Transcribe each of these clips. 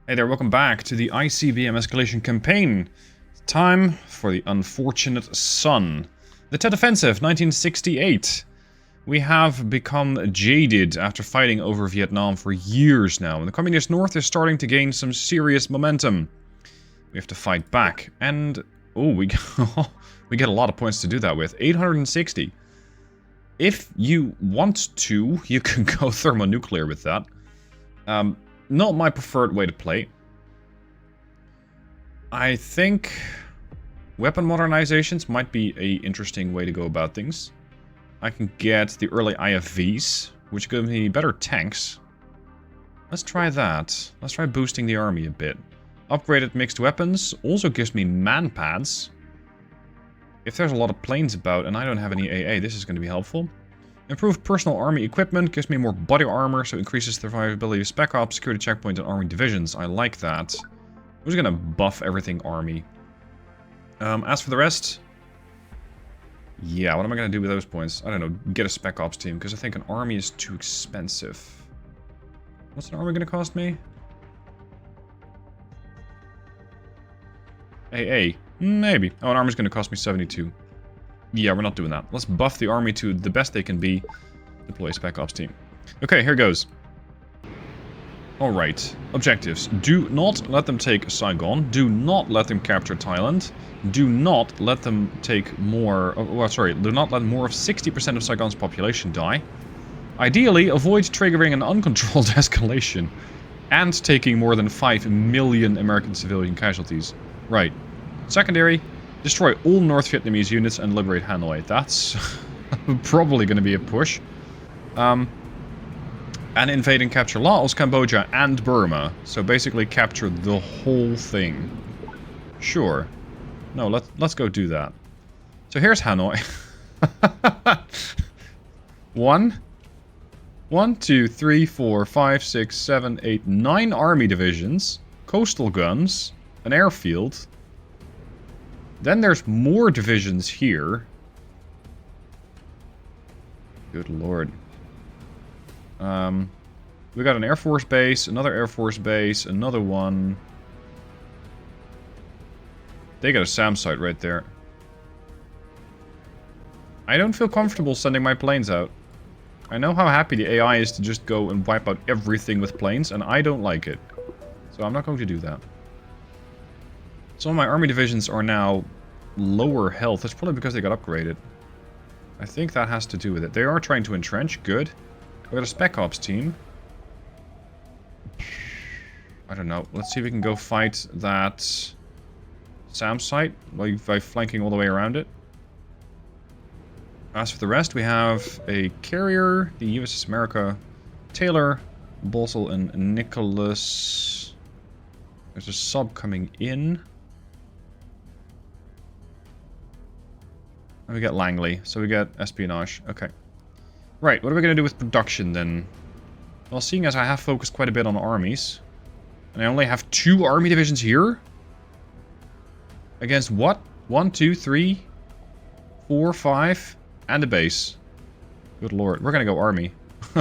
Hey there, welcome back to the ICBM Escalation campaign. Time for the unfortunate sun. The Tet Offensive, 1968. We have become jaded after fighting over Vietnam for years now, and the Communist North is starting to gain some serious momentum. We have to fight back, and oh, we get a lot of points to do that with. 860. If you want to, you can go thermonuclear with that. Not my preferred way to play. I think weapon modernizations might be an interesting way to go about things. I can get the early IFVs, which give me better tanks. Let's try that. Let's try boosting the army a bit. Upgraded mixed weapons also gives me man pads. If there's a lot of planes about and I don't have any AA, this is going to be helpful. Improved personal army equipment gives me more body armor, so increases the survivability of spec ops, security checkpoint, and army divisions. I like that. I'm just gonna buff everything army. As for the rest, yeah, what am I gonna do with those points? I don't know, get a spec ops team, because I think an army is too expensive. What's an army gonna cost me? AA. Maybe. Oh, an army's gonna cost me 72. Yeah, we're not doing that. Let's buff the army to the best they can be. Deploy spec ops team. Okay, here goes. Alright. Objectives. Do not let them take Saigon. Do not let them capture Thailand. Do not let them take more... do not let more of 60% of Saigon's population die. Ideally, avoid triggering an uncontrolled escalation. And taking more than 5 million American civilian casualties. Right. Secondary... Destroy all North Vietnamese units and liberate Hanoi. That's probably going to be a push. And invade and capture Laos, Cambodia, and Burma. So basically capture the whole thing. Sure. No, let's go do that. So here's Hanoi. 1, 2, 3, 4, 5, 6, 7, 8, 9 army divisions, coastal guns, an airfield. Then there's more divisions here. Good lord. We got an Air Force base, another Air Force base, another one. They got a SAM site right there. I don't feel comfortable sending my planes out. I know how happy the AI is to just go and wipe out everything with planes, and I don't like it. So I'm not going to do that. Some of my army divisions are now lower health. That's probably because they got upgraded. I think that has to do with it. They are trying to entrench. Good. We got a spec ops team. I don't know. Let's see if we can go fight that SAM site by flanking all the way around it. As for the rest, we have a carrier, the USS America, Taylor, Bolsel, and Nicholas. There's a sub coming in. And we get Langley, so we get espionage. Okay. Right, what are we going to do with production then? Well, seeing as I have focused quite a bit on armies, and I only have 2 army divisions here? Against what? 1, 2, 3, 4, 5, and a base. Good lord, we're going to go army.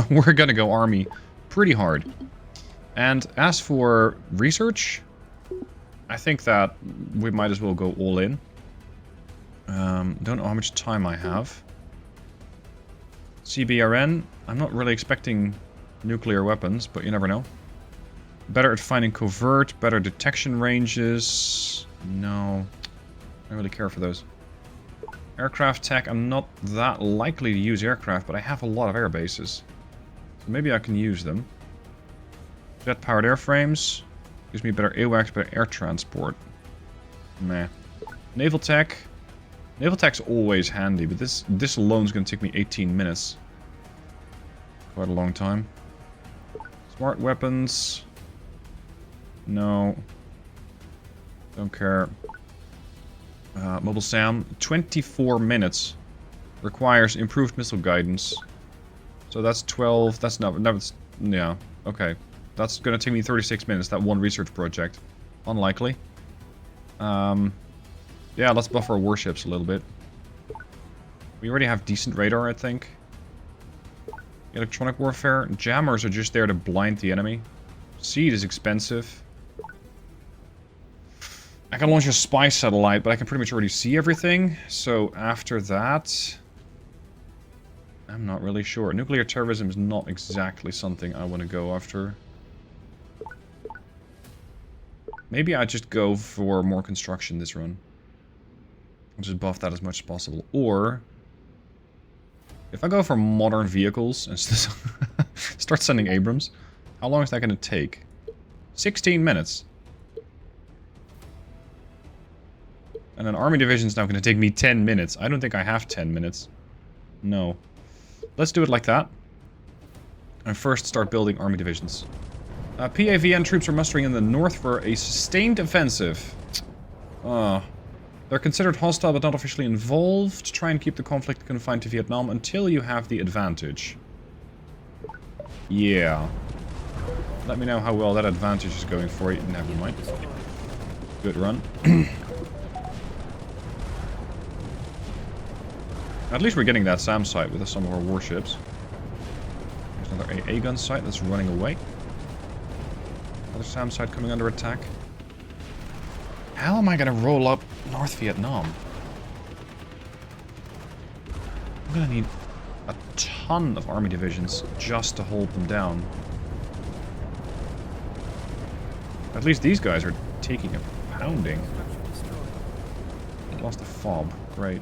We're going to go army pretty hard. And as for research, I think that we might as well go all in. Don't know how much time I have. CBRN, I'm not really expecting nuclear weapons, but you never know. Better at finding covert, better detection ranges. No, I don't really care for those. Aircraft tech, I'm not that likely to use aircraft, but I have a lot of air bases. So maybe I can use them. Jet-powered airframes. Gives me better AWACS, better air transport. Meh. Naval tech. Naval tech's always handy, but this alone is going to take me 18 minutes. Quite a long time. Smart weapons. No. Don't care. Mobile SAM. 24 minutes. Requires improved missile guidance. So that's 12. That's not. Yeah. Okay. That's going to take me 36 minutes, that one research project. Unlikely. Yeah, let's buff our warships a little bit. We already have decent radar, I think. Electronic warfare. Jammers are just there to blind the enemy. Seed is expensive. I can launch a spy satellite, but I can pretty much already see everything. So after that, I'm not really sure. Nuclear terrorism is not exactly something I want to go after. Maybe I just go for more construction this run. I'll just buff that as much as possible. Or if I go for modern vehicles and start sending Abrams, how long is that going to take? 16 minutes. And an army division is now going to take me 10 minutes. I don't think I have 10 minutes. No. Let's do it like that. And first start building army divisions. PAVN troops are mustering in the north for a sustained offensive. They're considered hostile but not officially involved. Try and keep the conflict confined to Vietnam until you have the advantage. Yeah. Let me know how well that advantage is going for you. Never mind. Good run. At least we're getting that SAM site with some of our warships. There's another AA gun site that's running away. Another SAM site coming under attack. How am I going to roll up North Vietnam? I'm going to need a ton of army divisions just to hold them down. At least these guys are taking a pounding. Lost a fob. Great.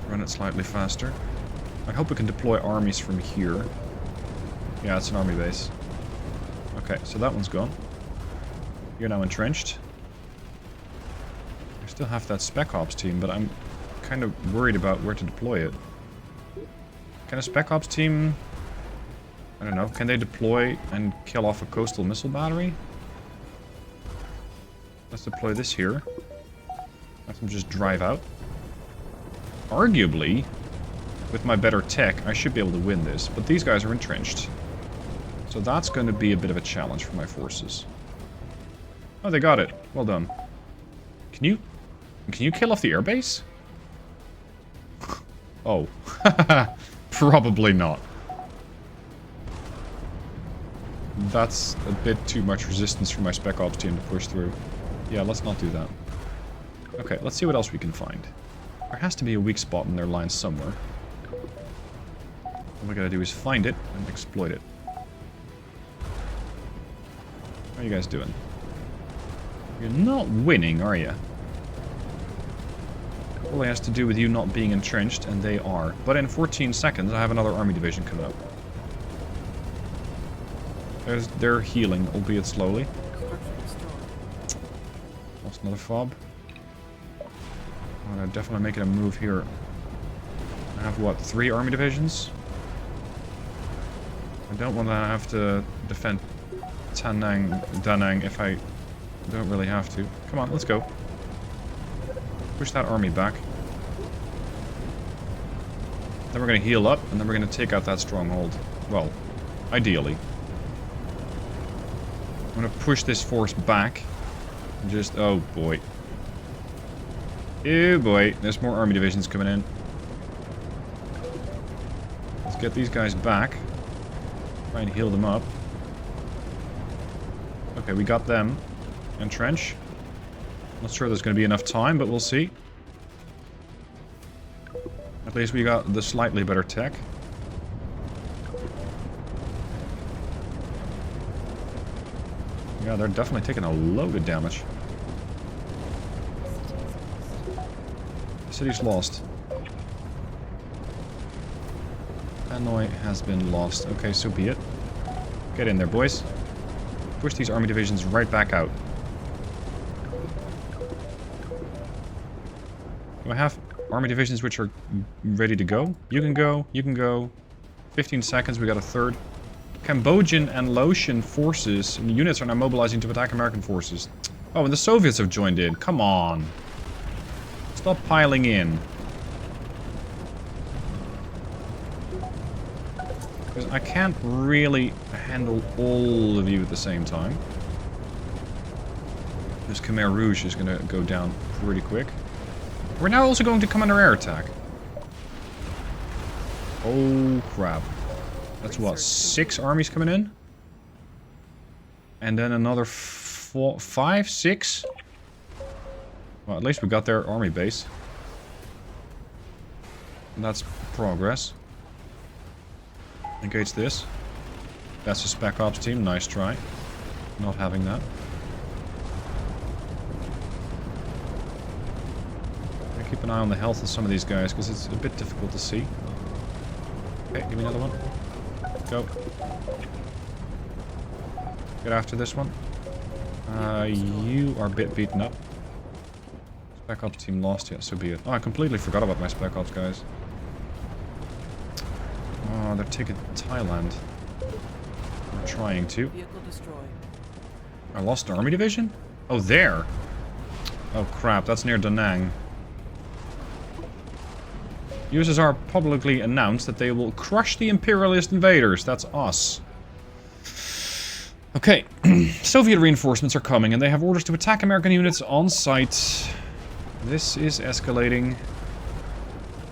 Run it slightly faster. I hope we can deploy armies from here. Yeah, it's an army base. Okay, so that one's gone. You're now entrenched. I still have that Spec Ops team, but I'm kind of worried about where to deploy it. Can a Spec Ops team... I don't know, can they deploy and kill off a coastal missile battery? Let's deploy this here. Let them just drive out. Arguably, with my better tech, I should be able to win this, but these guys are entrenched. So that's going to be a bit of a challenge for my forces. Oh, they got it. Well done. Can you kill off the airbase? Oh. Probably not. That's a bit too much resistance for my Spec Ops team to push through. Yeah, let's not do that. Okay, let's see what else we can find. There has to be a weak spot in their line somewhere. All we gotta do is find it and exploit it. How are you guys doing? You're not winning, are you? All it has to do with you not being entrenched, and they are. But in 14 seconds, I have another army division coming up. They're healing, albeit slowly. Lost another fob. I'm gonna definitely making a move here. I have, what, 3 army divisions? I don't want to have to defend Da Nang if I don't really have to. Come on, let's go. Push that army back. Then we're going to heal up, and then we're going to take out that stronghold. Well, ideally. I'm going to push this force back. Just, oh boy. Oh boy, there's more army divisions coming in. Let's get these guys back. Try and heal them up. Okay, we got them. Entrench. Not sure there's going to be enough time, but we'll see. At least we got the slightly better tech. Yeah, they're definitely taking a load of damage. The city's lost. Hanoi has been lost. Okay, so be it. Get in there, boys. Push these army divisions right back out. Do I have army divisions which are ready to go? You can go. You can go. 15 seconds, we got a third. Cambodian and Laotian forces and units are now mobilizing to attack American forces. Oh, and the Soviets have joined in. Come on. Stop piling in. Because I can't really handle all of you at the same time. This Khmer Rouge is going to go down pretty quick. We're now also going to come under air attack. Oh, crap. That's what, 6 armies coming in? And then another 4, 5, 6. Well, at least we got their army base. And that's progress. Engage this. That's a Spec Ops team. Nice try. Not having that. Keep an eye on the health of some of these guys, because it's a bit difficult to see. Okay, give me another one. Go. Get after this one. You are a bit beaten up. Spec Ops team lost, yeah, so be it. Oh, I completely forgot about my Spec Ops guys. Oh, they're taking Thailand. They're trying to. I lost an army division? Oh, there! Oh crap, that's near Da Nang. Users are publicly announced that they will crush the imperialist invaders. That's us. Okay. Soviet reinforcements are coming and they have orders to attack American units on site. This is escalating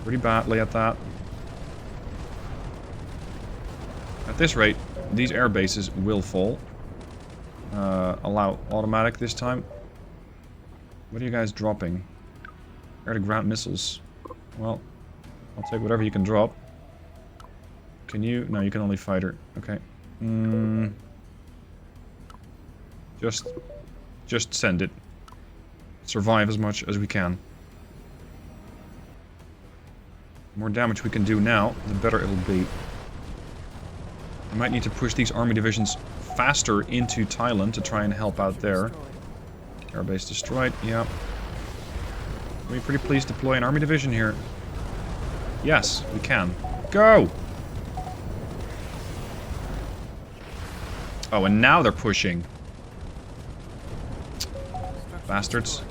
pretty badly at that. At this rate, these air bases will fall. Allow automatic this time. What are you guys dropping? Air-to-ground missiles. Well, I'll take whatever you can drop. Can you? No, you can only fighter. Okay. Just send it. Survive as much as we can. The more damage we can do now, the better it'll be. We might need to push these army divisions faster into Thailand to try and help out there. Airbase destroyed, yeah. Can we pretty please deploy an army division here? Yes, we can. Go! Oh, and now they're pushing. Bastards.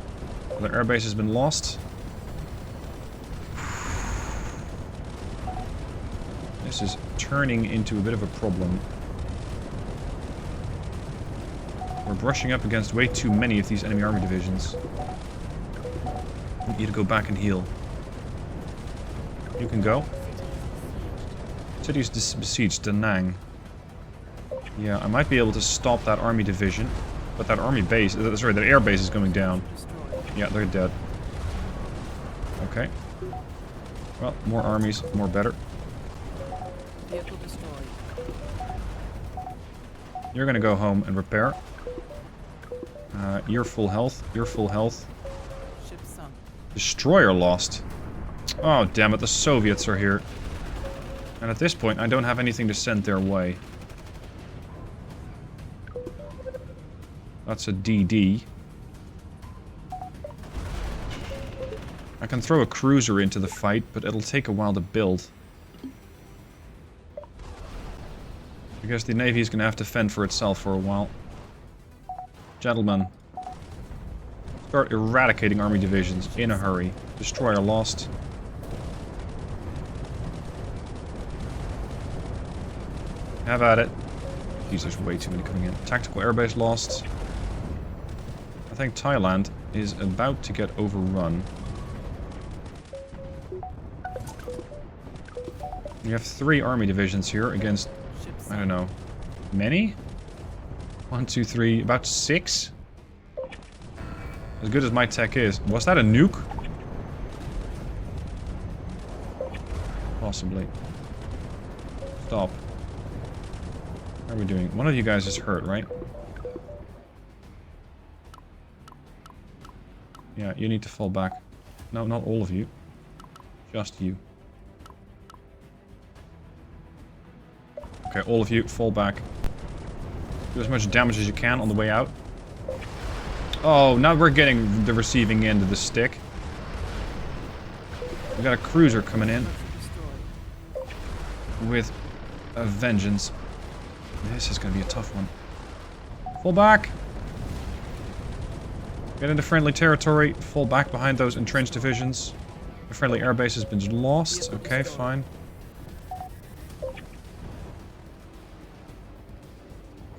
Their airbase has been lost. This is turning into a bit of a problem. We're brushing up against way too many of these enemy army divisions. I need you to go back and heal. You can go. Cities besieged Da Nang. Yeah, I might be able to stop that army division. But that army base, sorry, that air base is going down. Yeah, they're dead. Okay. Well, more armies, more better. You're gonna go home and repair. You're full health. You're full health. Destroyer lost. Oh, damn it, the Soviets are here. And at this point, I don't have anything to send their way. That's a DD. I can throw a cruiser into the fight, but it'll take a while to build. I guess the Navy is going to have to fend for itself for a while. Gentlemen. Start eradicating army divisions in a hurry. Destroyer lost. Have at it. Jeez, there's way too many coming in. Tactical airbase lost. I think Thailand is about to get overrun. You have 3 army divisions here against, I don't know, many? 1, 2, 3, about 6? As good as my tech is. Was that a nuke? Possibly. Stop. How are we doing? One of you guys is hurt, right? Yeah, you need to fall back. No, not all of you. Just you. Okay, all of you, fall back. Do as much damage as you can on the way out. Oh, now we're getting the receiving end of the stick. We got a cruiser coming in. With a vengeance. This is going to be a tough one. Fall back! Get into friendly territory. Fall back behind those entrenched divisions. The friendly airbase has been lost. Okay, fine.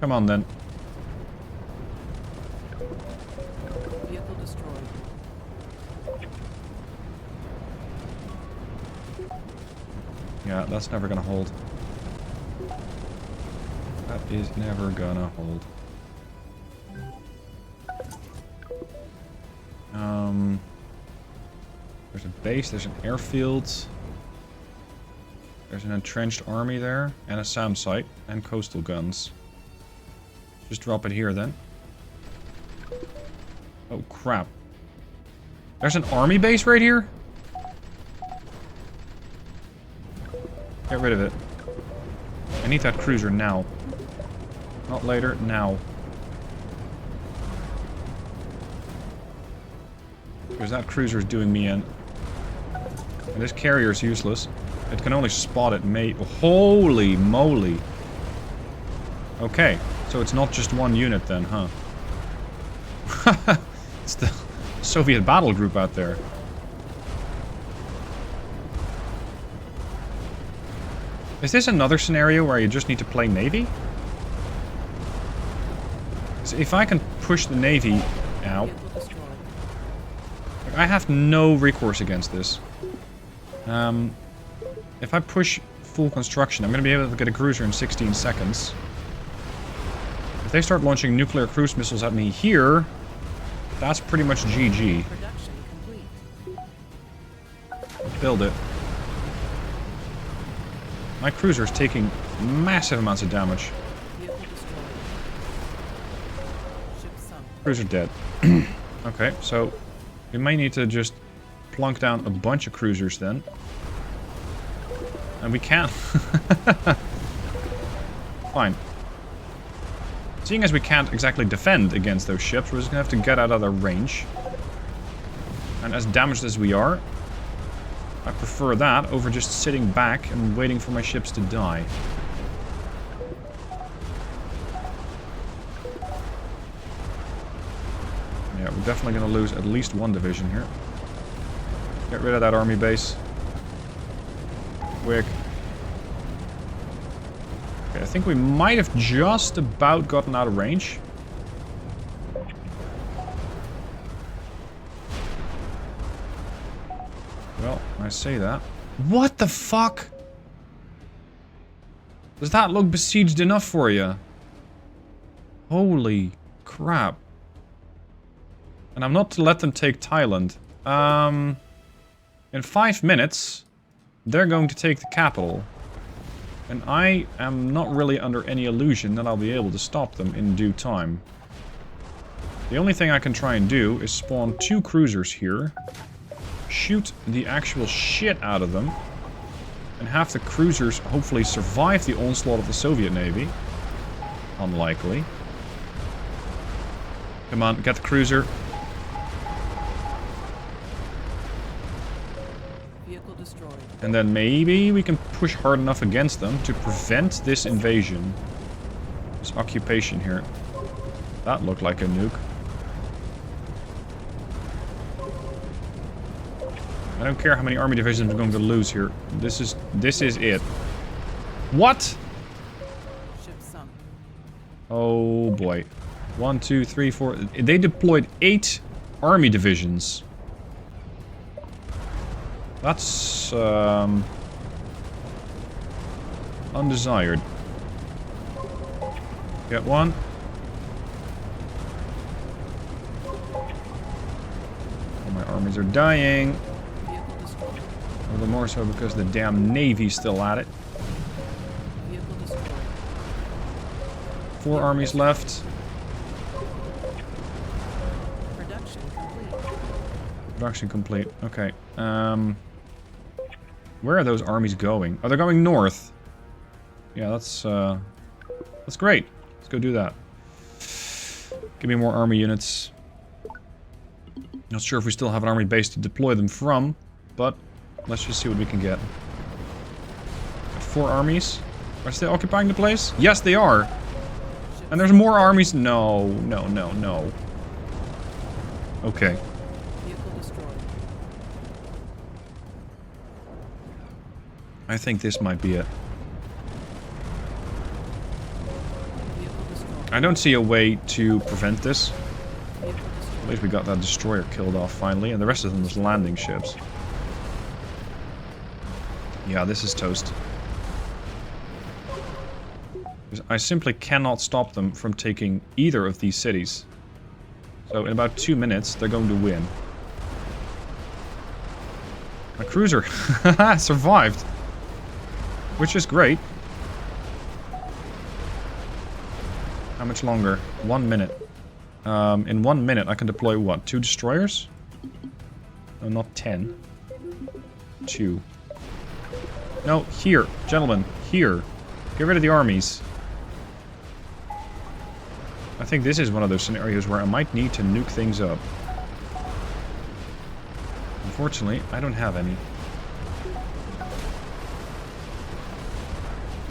Come on, then. Vehicle destroyed. Yeah, that's never gonna hold. That is never gonna hold. There's a base, there's an airfield. There's an entrenched army there. And a SAM site. And coastal guns. Just drop it here then. Oh crap. There's an army base right here? Get rid of it. I need that cruiser now. Not later, now. Because that cruiser is doing me in. And this carrier is useless. It can only spot it, mate. Holy moly. Okay, so it's not just one unit then, huh? It's the Soviet battle group out there. Is this another scenario where you just need to play Navy? So if I can push the Navy out... I have no recourse against this. If I push full construction, I'm going to be able to get a cruiser in 16 seconds. If they start launching nuclear cruise missiles at me here, that's pretty much GG. Production complete. Build it. My cruiser is taking massive amounts of damage. Vehicle destroyed. Ship sunk. Cruiser dead. Okay, so we might need to just plunk down a bunch of cruisers then. And we can. Fine. Seeing as we can't exactly defend against those ships, we're just gonna have to get out of their range. And as damaged as we are, I prefer that over just sitting back and waiting for my ships to die. Yeah, we're definitely gonna lose at least one division here. Get rid of that army base. Quick. Okay, I think we might have just about gotten out of range. Well, I say that. What the fuck? Does that look besieged enough for you? Holy crap. And I'm not to let them take Thailand. In 5 minutes, they're going to take the capital. And I am not really under any illusion that I'll be able to stop them in due time. The only thing I can try and do is spawn 2 cruisers here. Shoot the actual shit out of them. And have the cruisers hopefully survive the onslaught of the Soviet Navy. Unlikely. Come on, get the cruiser. Vehicle destroyed. And then maybe we can push hard enough against them to prevent this invasion. This occupation here. That looked like a nuke. I don't care how many army divisions we're going to lose here. This is it. What? Ship sunk. Oh boy. 1, 2, 3, 4. They deployed 8 army divisions. That's undesired. Get one. Oh, my armies are dying. Vehicle destroyed. A little more so because the damn Navy's still at it. Vehicle destroyed. 4 armies left. Production complete. Production complete. Okay. Where are those armies going? Oh, they're going north. Yeah, that's great. Let's go do that. Give me more army units. Not sure if we still have an army base to deploy them from, but let's just see what we can get. Got 4 armies. Are they occupying the place? Yes, they are. And there's more armies. No, no, no, no. Okay. Vehicle destroyed. I think this might be it. Vehicle destroyed. I don't see a way to prevent this. Vehicle At destroyed. least we got that destroyer killed off finally, and the rest of them was landing ships. Yeah, this is toast. 'Cause I simply cannot stop them from taking either of these cities. So in about 2 minutes, they're going to win. A cruiser survived. Which is great. How much longer? 1 minute. In 1 minute, I can deploy what? 2 destroyers? No, not 10. 2. No, here. Gentlemen, here. Get rid of the armies. I think this is one of those scenarios where I might need to nuke things up. Unfortunately, I don't have any.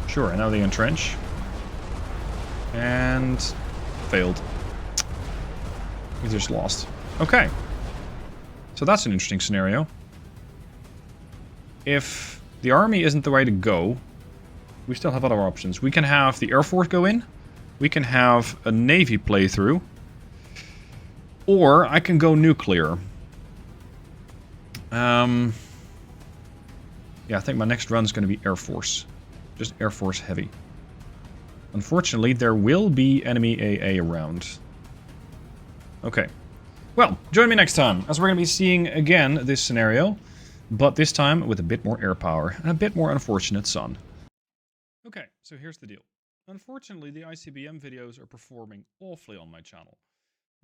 Sure, and now they entrench. And... failed. We just lost. Okay. So that's an interesting scenario. If the army isn't the way to go, we still have other options. We can have the Air Force go in. We can have a Navy playthrough. Or I can go nuclear. Yeah, I think my next run is going to be Air Force. Just Air Force heavy. Unfortunately, there will be enemy AA around. Okay. Well, join me next time, as we're going to be seeing again this scenario, but this time with a bit more air power and a bit more unfortunate sun. Okay, so here's the deal. Unfortunately, the ICBM videos are performing awfully on my channel.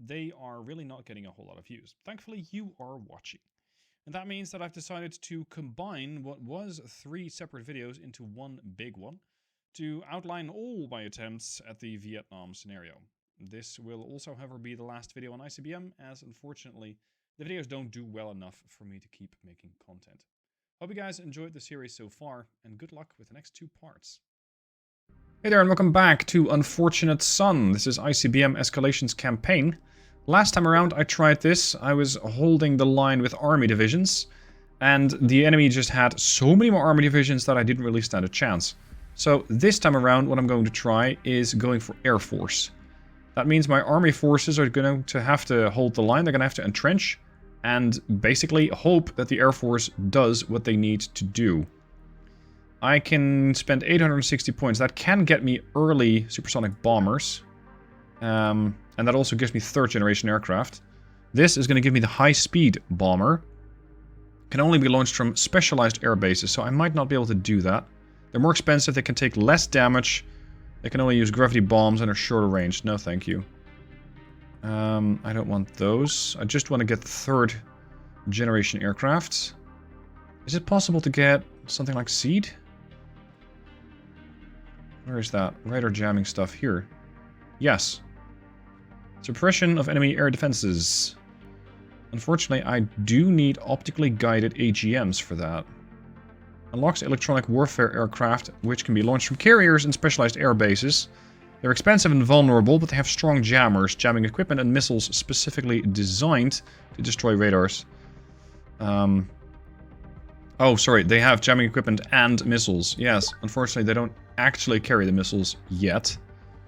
They are really not getting a whole lot of views. Thankfully, you are watching. And that means that I've decided to combine what was 3 separate videos into one big one to outline all my attempts at the Vietnam scenario. This will also, however, be the last video on ICBM, as unfortunately the videos don't do well enough for me to keep making content. Hope you guys enjoyed the series so far, and good luck with the next 2 parts. Hey there, and welcome back to Unfortunate Son. This is ICBM Escalation's campaign. Last time around I tried this, I was holding the line with army divisions, and the enemy just had so many more army divisions that I didn't really stand a chance. So this time around, what I'm going to try is going for Air Force. That means my army forces are going to have to hold the line, they're going to have to entrench, and basically hope that the Air Force does what they need to do. I can spend 860 points. That can get me early supersonic bombers. And that also gives me 3rd generation aircraft. This is going to give me the high-speed bomber. Can only be launched from specialized air bases, so I might not be able to do that. They're more expensive, they can take less damage. They can only use gravity bombs and are shorter range. No, thank you. I don't want those. I just want to get 3rd generation aircraft. Is it possible to get something like Seed? Where is that? Radar jamming stuff here. Yes. Suppression of enemy air defenses. Unfortunately, I do need optically guided AGMs for that. Unlocks electronic warfare aircraft, which can be launched from carriers and specialized air bases. They're expensive and vulnerable, but they have strong jammers, jamming equipment and missiles specifically designed to destroy radars. Oh, sorry, they have jamming equipment and missiles. Yes, unfortunately, they don't actually carry the missiles yet,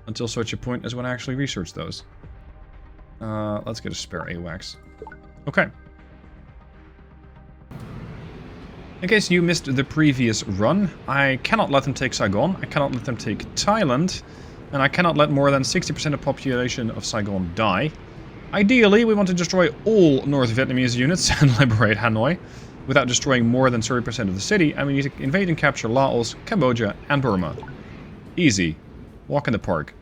until such a point as when I actually research those. Let's get a spare AWACS. Okay. In case you missed the previous run, I cannot let them take Saigon, I cannot let them take Thailand, and I cannot let more than 60% of the population of Saigon die. Ideally, we want to destroy all North Vietnamese units and liberate Hanoi, without destroying more than 30% of the city, and we need to invade and capture Laos, Cambodia, and Burma. Easy. Walk in the park.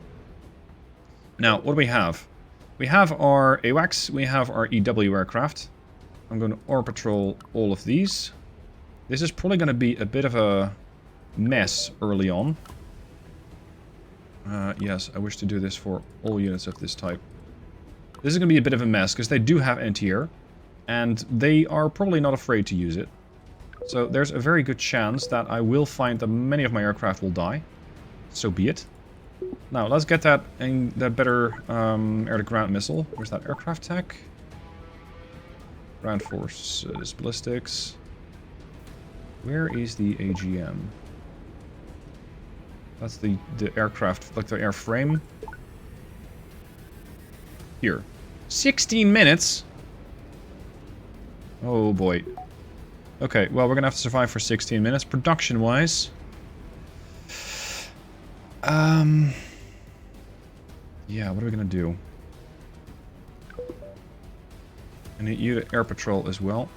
Now, what do we have? We have our AWACS, we have our EW aircraft. I'm going to orbit patrol all of these. This is probably going to be a bit of a mess early on. Yes, I wish to do this for all units of this type. This is going to be a bit of a mess, because they do have anti-air, and they are probably not afraid to use it. So there's a very good chance that I will find that many of my aircraft will die. So be it. Now, let's get that better air-to-ground missile. Where's that aircraft tech? Ground forces, ballistics. Where is the AGM? That's the aircraft, like the airframe. Here. 16 minutes? Oh boy. Okay, well, we're gonna have to survive for 16 minutes. Production-wise... Yeah, what are we gonna do? need you to air patrol as well.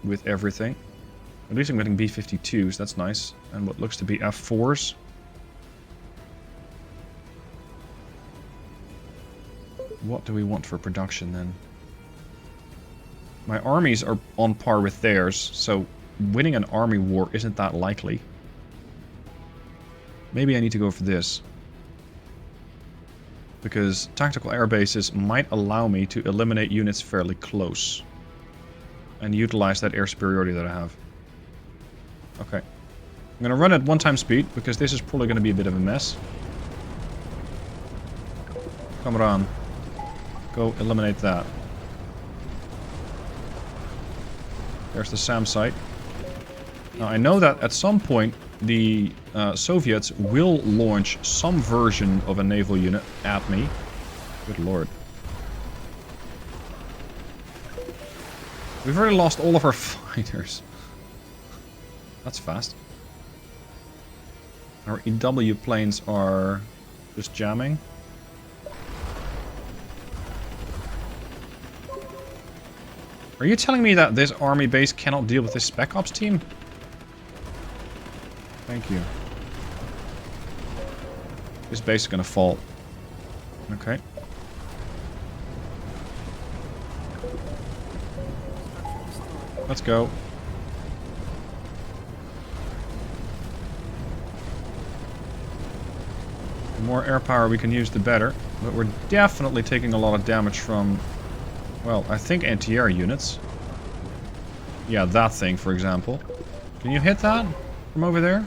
With everything. At least I'm getting B-52s, that's nice. And what looks to be F-4s. What do we want for production then? My armies are on par with theirs, so winning an army war isn't that likely. Maybe I need to go for this. Because tactical air bases might allow me to eliminate units fairly close. And utilize that air superiority that I have. Okay. I'm going to run at 1x speed, because this is probably going to be a bit of a mess. Come on. Go eliminate that. There's the SAM site. Now I know that at some point the Soviets will launch some version of a naval unit at me. Good lord. We've already lost all of our fighters. That's fast. Our EW planes are just jamming. Are you telling me that this army base cannot deal with this Spec Ops team? Thank you. This base is gonna fall. Okay. Let's go. The more air power we can use, the better. But we're definitely taking a lot of damage from, well, I think anti-air units. Yeah, that thing, for example. Can you hit that from over there?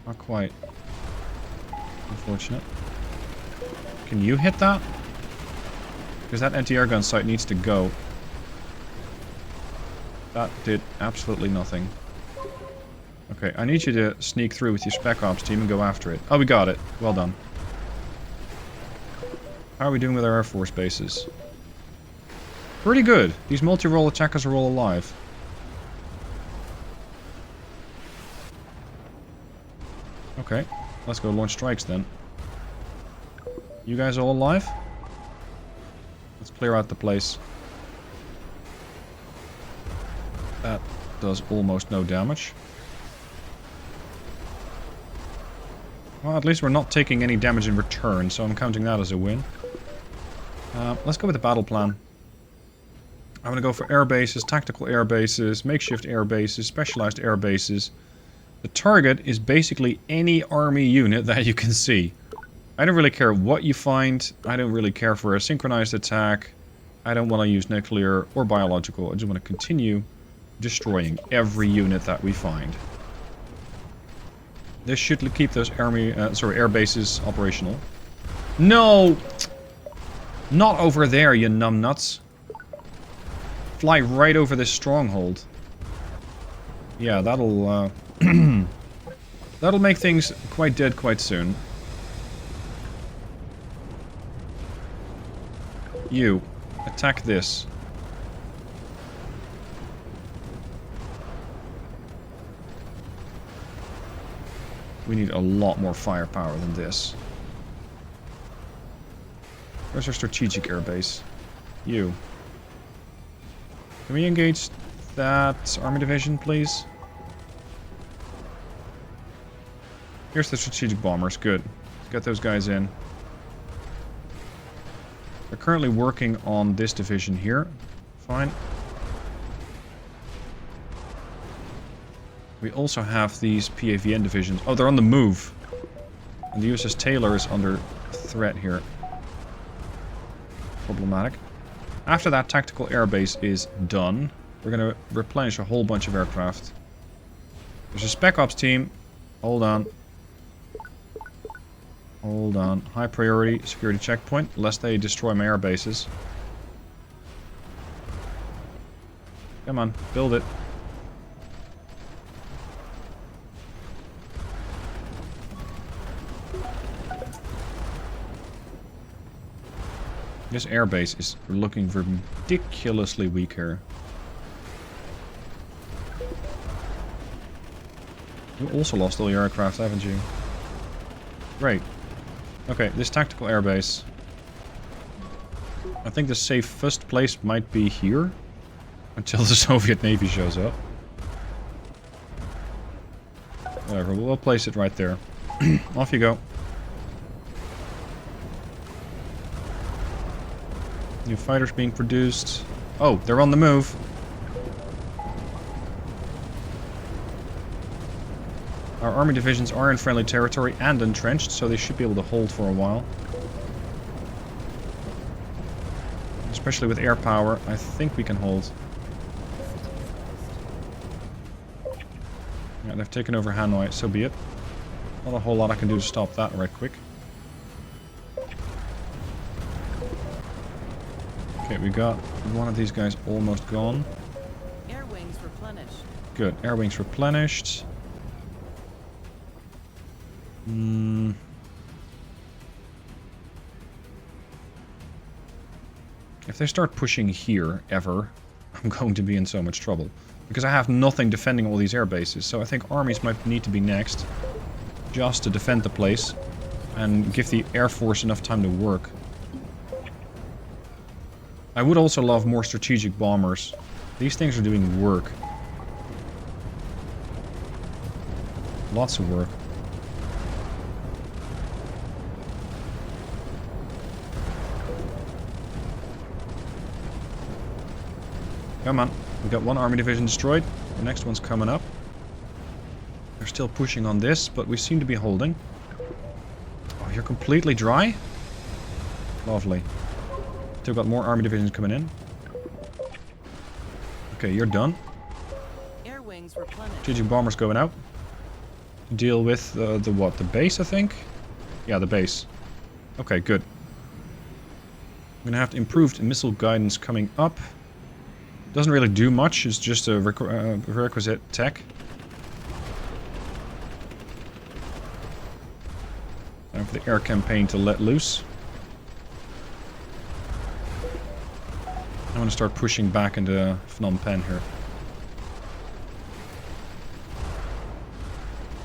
Not quite. Unfortunate. Can you hit that? Because that anti-air gun site needs to go. That did absolutely nothing. Okay, I need you to sneak through with your Spec Ops team and go after it. Oh, we got it. Well done. How are we doing with our Air Force bases? Pretty good. These multi-role attackers are all alive. Okay, let's go launch strikes then. You guys all alive? Let's clear out the place. That does almost no damage. Well, at least we're not taking any damage in return, so I'm counting that as a win. Let's go with the battle plan. I'm going to go for air bases, tactical air bases, makeshift air bases, specialized air bases. The target is basically any army unit that you can see. I don't really care what you find. I don't really care for a synchronized attack. I don't want to use nuclear or biological. I just want to continue destroying every unit that we find. This should keep those air bases operational. No! Not over there, you numbnuts. Fly right over this stronghold. Yeah, that'll that'll make things quite dead quite soon. You, attack this. We need a lot more firepower than this. Where's our strategic airbase? You. Can we engage that army division, please? Here's the strategic bombers. Good. Let's get those guys in. They're currently working on this division here. Fine. We also have these PAVN divisions. Oh, they're on the move. And the USS Taylor is under threat here. Problematic. After that tactical airbase is done, we're going to replenish a whole bunch of aircraft. There's a Spec Ops team. Hold on. Hold on. High priority security checkpoint, lest they destroy my air bases. Come on, build it. This airbase is looking ridiculously weak here. You also lost all your aircraft, haven't you? Great. Okay, this tactical airbase. I think the safest place might be here. Until the Soviet Navy shows up. Whatever, we'll place it right there. Off you go. New fighters being produced. Oh, they're on the move. Our army divisions are in friendly territory and entrenched, so they should be able to hold for a while. Especially with air power, I think we can hold. Yeah, they've taken over Hanoi, so be it. Not a whole lot I can do to stop that right quick. Okay, we got one of these guys almost gone. Air wings replenished. Good, air wings replenished. If they start pushing here, ever, I'm going to be in so much trouble. Because I have nothing defending all these air bases, so I think armies might need to be next. Just to defend the place. And give the Air Force enough time to work. I would also love more strategic bombers. These things are doing work. Lots of work. Come on. We got one army division destroyed. The next one's coming up. They're still pushing on this, but we seem to be holding. Oh, you're completely dry? Lovely. Still got more army divisions coming in. Okay, you're done. Air wings replenished. Strategic bombers going out. Deal with the what? The base, I think? Yeah, the base. Okay, good. I'm gonna have improved missile guidance coming up. Doesn't really do much, it's just a requisite tech. Time for the air campaign to let loose. I'm gonna start pushing back into Phnom Penh here.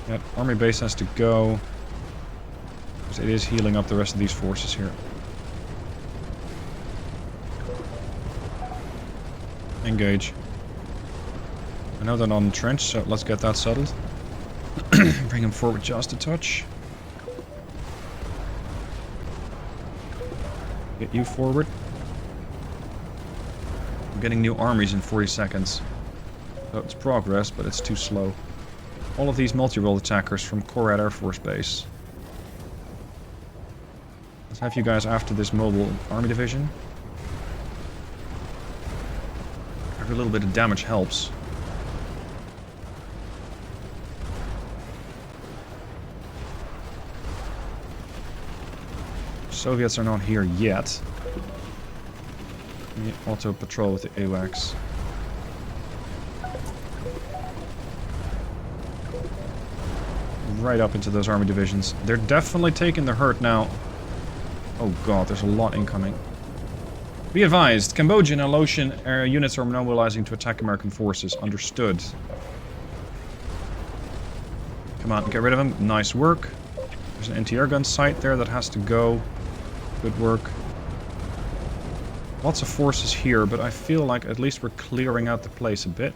That army base has to go. Because it is healing up the rest of these forces here. Engage. I know they're not entrenched, so let's get that settled. Bring them forward just a touch. Get you forward. I'm getting new armies in 40 seconds. So it's progress, but it's too slow. All of these multi-role attackers from Korat Air Force Base. Let's have you guys after this mobile army division. Every little bit of damage helps. Soviets are not here yet. Auto patrol with the AWACS. Right up into those army divisions. They're definitely taking the hurt now. Oh god, there's a lot incoming. Be advised, Cambodian and Laotian units are mobilizing to attack American forces. Understood. Come on, get rid of them. Nice work. There's an anti-air gun site there that has to go. Good work. Lots of forces here, but I feel like at least we're clearing out the place a bit.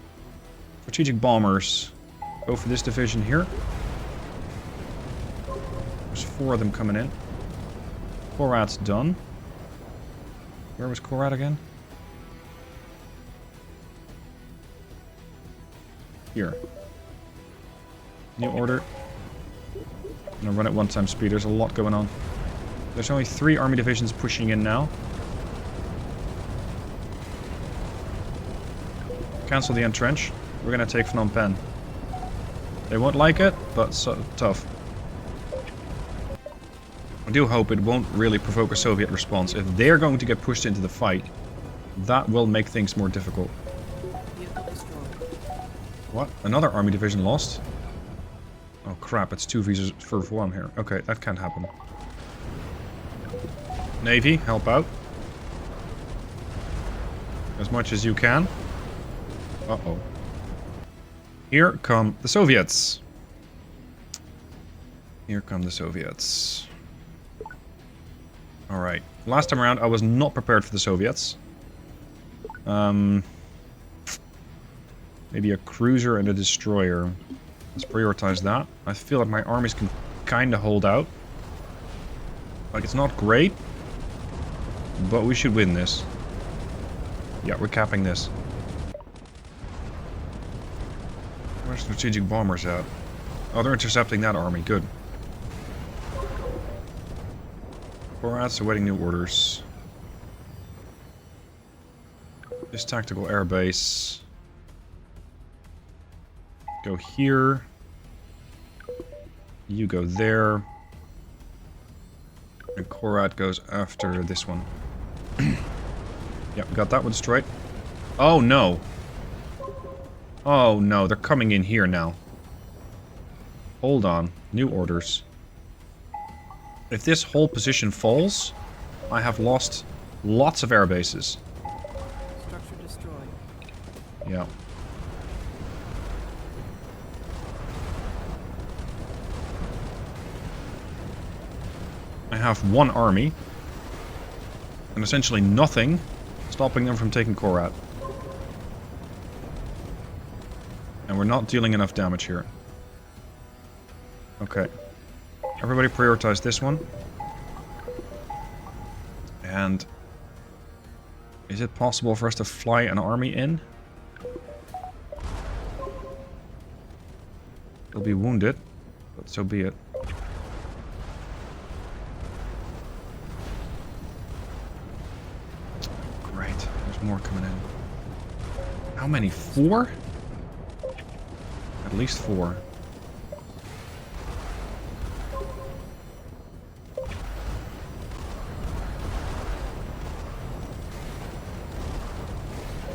Strategic bombers. Go for this division here. There's 4 of them coming in. Korat's done. Where was Korat again? Here. New order. I'm gonna run at 1 speed. There's a lot going on. There's only 3 army divisions pushing in now. Cancel the entrench. We're gonna take Phnom Penh. They won't like it, but so tough. I do hope it won't really provoke a Soviet response. If they're going to get pushed into the fight, that will make things more difficult. Vehicle destroyed. What? Another army division lost? Oh crap, it's 2 visas for 1 here. Okay, that can't happen. Navy, help out. As much as you can. Uh-oh. Here come the Soviets. Here come the Soviets. Alright. Last time around, I was not prepared for the Soviets. Maybe a cruiser and a destroyer. Let's prioritize that. I feel like my armies can kind of hold out. Like, it's not great, but we should win this. Yeah, we're capping this. Where's strategic bombers at? Oh, they're intercepting that army. Good. Borat's awaiting new orders. This tactical airbase. Go here. You go there. And Korat goes after this one. Yep, got that one destroyed. Oh no! Oh no, they're coming in here now. Hold on. New orders. If this whole position falls, I have lost lots of air bases. Structure destroyed. Yeah. I have one army. And essentially nothing stopping them from taking Korat. And we're not dealing enough damage here. Okay. Everybody prioritize this one. And is it possible for us to fly an army in? They'll be wounded, but so be it. Great. There's more coming in. How many? 4? At least 4.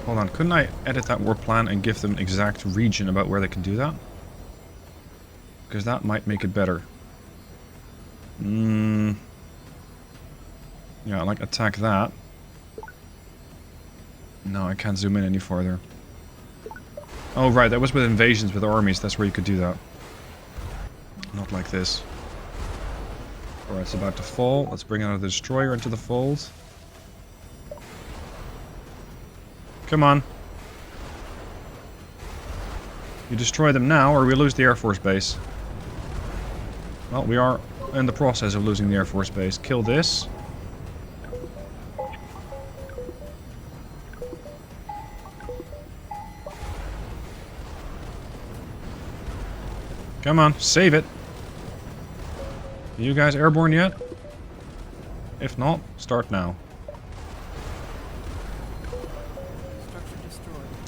Hold on, couldn't I edit that war plan and give them exact region about where they can do that? Because that might make it better. Yeah, like attack that. No, I can't zoom in any farther. Oh right, that was with invasions with armies, that's where you could do that. Not like this. Alright, it's about to fall. Let's bring out the destroyer into the fold. Come on. You destroy them now, or we lose the Air Force base. Well, we are in the process of losing the Air Force base. Kill this. Come on, save it. Are you guys airborne yet? If not, start now.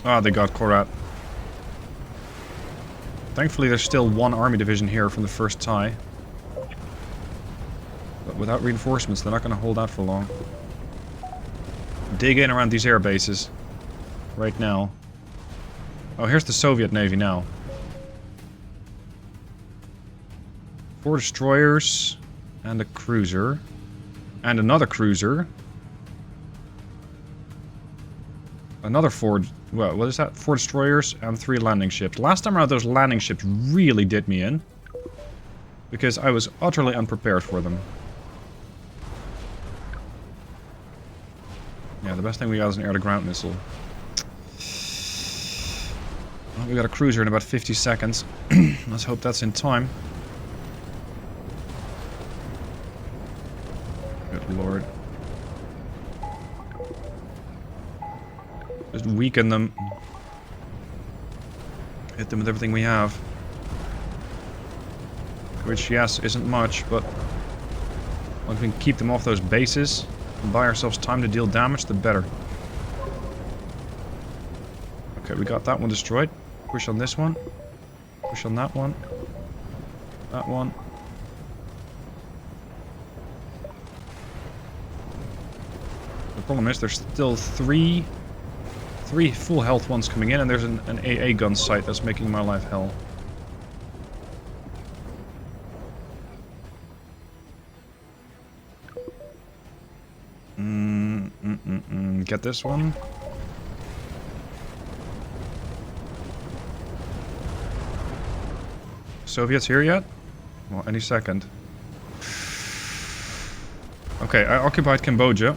Ah, they got Korat. Thankfully, there's still one army division here from the first tie. But without reinforcements, they're not going to hold out for long. Dig in around these air bases. Right now. Oh, here's the Soviet Navy now. 4 destroyers. And a cruiser. And another cruiser. Another 4... Well, what is that? 4 destroyers and 3 landing ships. Last time around, those landing ships really did me in. Because I was utterly unprepared for them. Yeah, the best thing we got is an air-to-ground missile. Well, we got a cruiser in about 50 seconds. Let's hope that's in time. Good lord. Just weaken them. Hit them with everything we have. Which, yes, isn't much, but... if we can keep them off those bases and buy ourselves time to deal damage, the better. Okay, we got that one destroyed. Push on this one. Push on that one. That one. The problem is there's still 3 full health ones coming in, and there's an AA gun sight that's making my life hell. Get this one. Soviets here yet? Well, any second. Okay, I occupied Cambodia.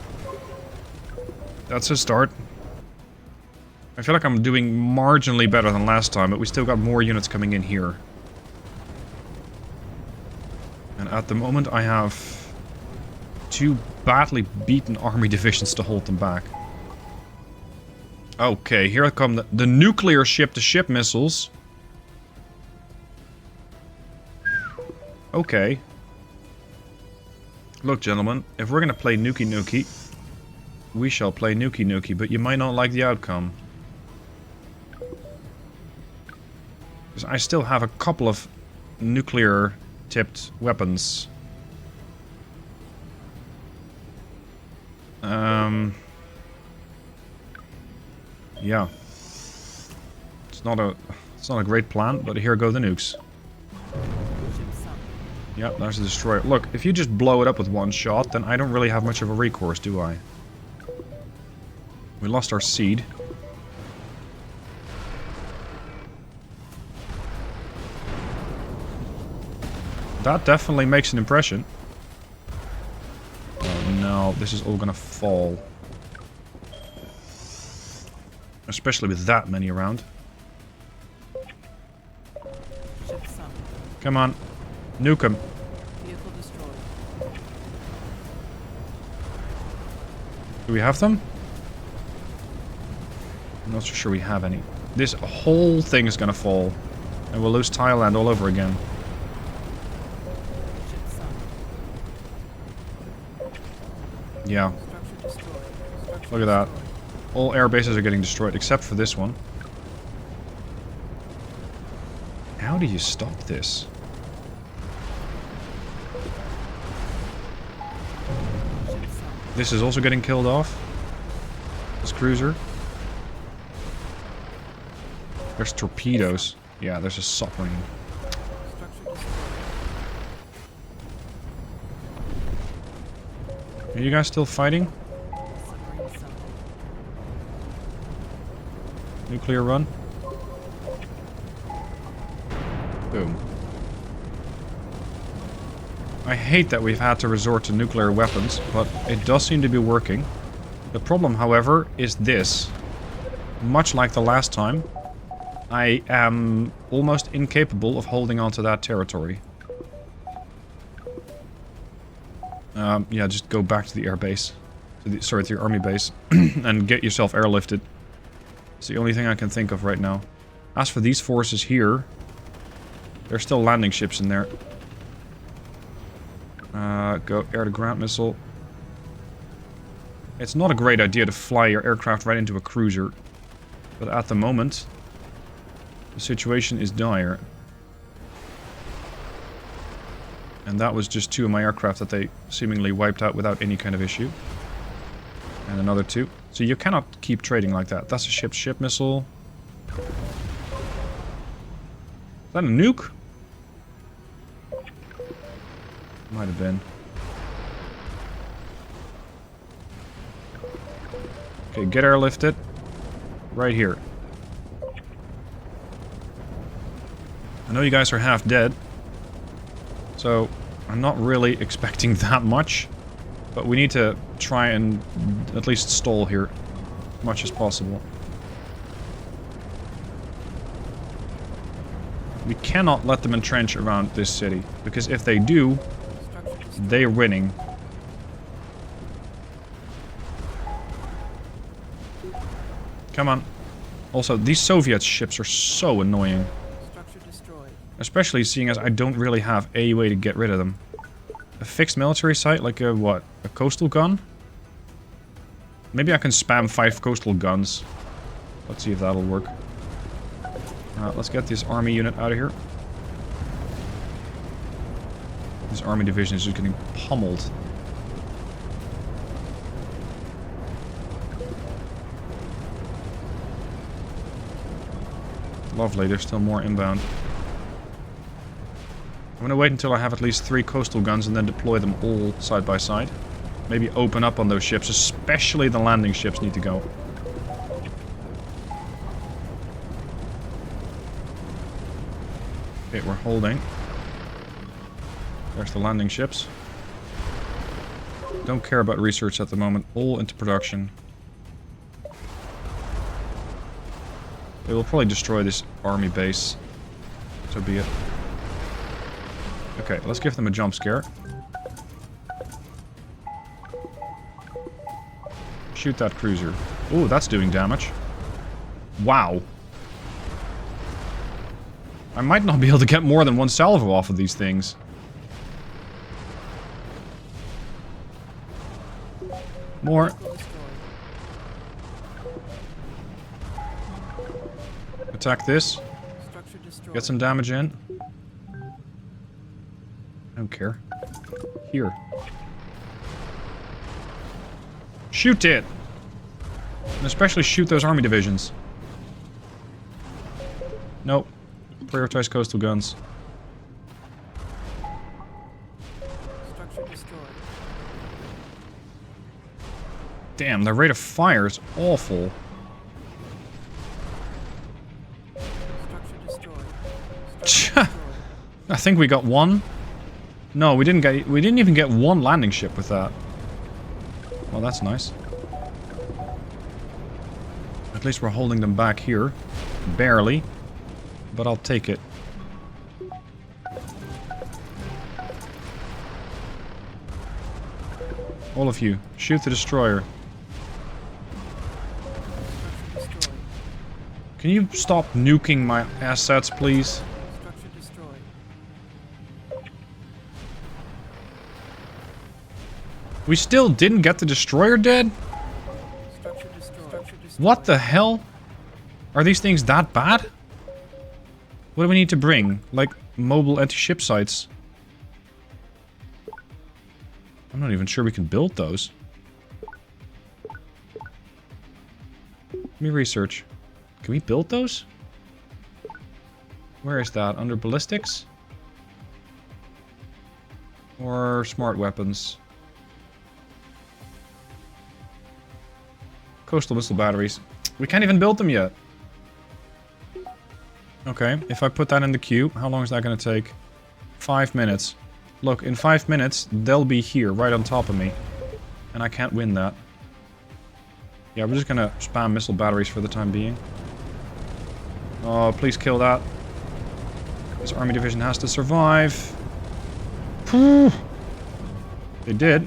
That's a start. I feel like I'm doing marginally better than last time, but we still got more units coming in here. And at the moment I have 2 badly beaten army divisions to hold them back. Okay, here come the nuclear ship-to-ship missiles. Okay. Look, gentlemen, if we're gonna play Nuki Nuki, we shall play Nuki Nuki, but you might not like the outcome. Because I still have a couple of nuclear-tipped weapons. Yeah. It's not a great plan, but here go the nukes. Yep, there's the destroyer. Look, if you just blow it up with one shot, then I don't really have much of a recourse, do I? We lost our seed. That definitely makes an impression. Oh no, this is all gonna fall. Especially with that many around. Come on. Nuke him. Vehicle destroyed. Do we have them? I'm not so sure we have any. This whole thing is gonna fall. And we'll lose Thailand all over again. Yeah. Look at that. All air bases are getting destroyed, except for this one. How do you stop this? This is also getting killed off. This cruiser. There's torpedoes. Yeah, there's a submarine. Are you guys still fighting? Nuclear run. Boom. I hate that we've had to resort to nuclear weapons, but it does seem to be working. The problem, however, is this. Much like the last time, I am almost incapable of holding onto that territory. Yeah, just go back to the air base. To your army base. And get yourself airlifted. It's the only thing I can think of right now. As for these forces here, there's still landing ships in there. Go air-to-ground missile. It's not a great idea to fly your aircraft right into a cruiser. But at the moment, the situation is dire. And that was just 2 of my aircraft that they seemingly wiped out without any kind of issue. And another 2. So you cannot keep trading like that. That's a ship-to-ship missile. Is that a nuke? Might have been. Okay, get airlifted. Right here. I know you guys are half dead. So, I'm not really expecting that much. But we need to try and at least stall here as much as possible. We cannot let them entrench around this city, because if they do, they're winning. Come on. Also, these Soviet ships are so annoying. Especially seeing as I don't really have a way to get rid of them. A fixed military site, like a what? A coastal gun? Maybe I can spam 5 coastal guns. Let's see if that'll work. Let's get this army unit out of here. This army division is just getting pummeled. Lovely, there's still more inbound. I'm gonna wait until I have at least 3 coastal guns and then deploy them all side by side. Maybe open up on those ships, especially the landing ships need to go. Okay, we're holding. There's the landing ships. Don't care about research at the moment. All into production. It will probably destroy this army base. So be it. Okay, let's give them a jump scare. Shoot that cruiser. Oh, that's doing damage. Wow. I might not be able to get more than one salvo off of these things. More. Attack this. Get some damage in. I don't care. Here. Shoot it! And especially shoot those army divisions. Nope. Prioritize coastal guns. Structure destroyed. Damn, the rate of fire is awful. Structure destroyed. I think we got one. No, we didn't even get one landing ship with that. Well, that's nice. At least we're holding them back here. Barely. But I'll take it. All of you, shoot the destroyer. Can you stop nuking my assets, please? Structure destroyed. We still didn't get the destroyer dead? Structure destroyed. What the hell? Are these things that bad? What do we need to bring? Like, mobile anti-ship sites? I'm not even sure we can build those. Let me research. Can we build those? Where is that? Under ballistics? Or smart weapons? Coastal missile batteries. We can't even build them yet. Okay, if I put that in the queue, how long is that going to take? 5 minutes. Look, in 5 minutes, they'll be here, right on top of me. And I can't win that. Yeah, we're just going to spam missile batteries for the time being. Oh, please kill that. This army division has to survive. Phew. They did.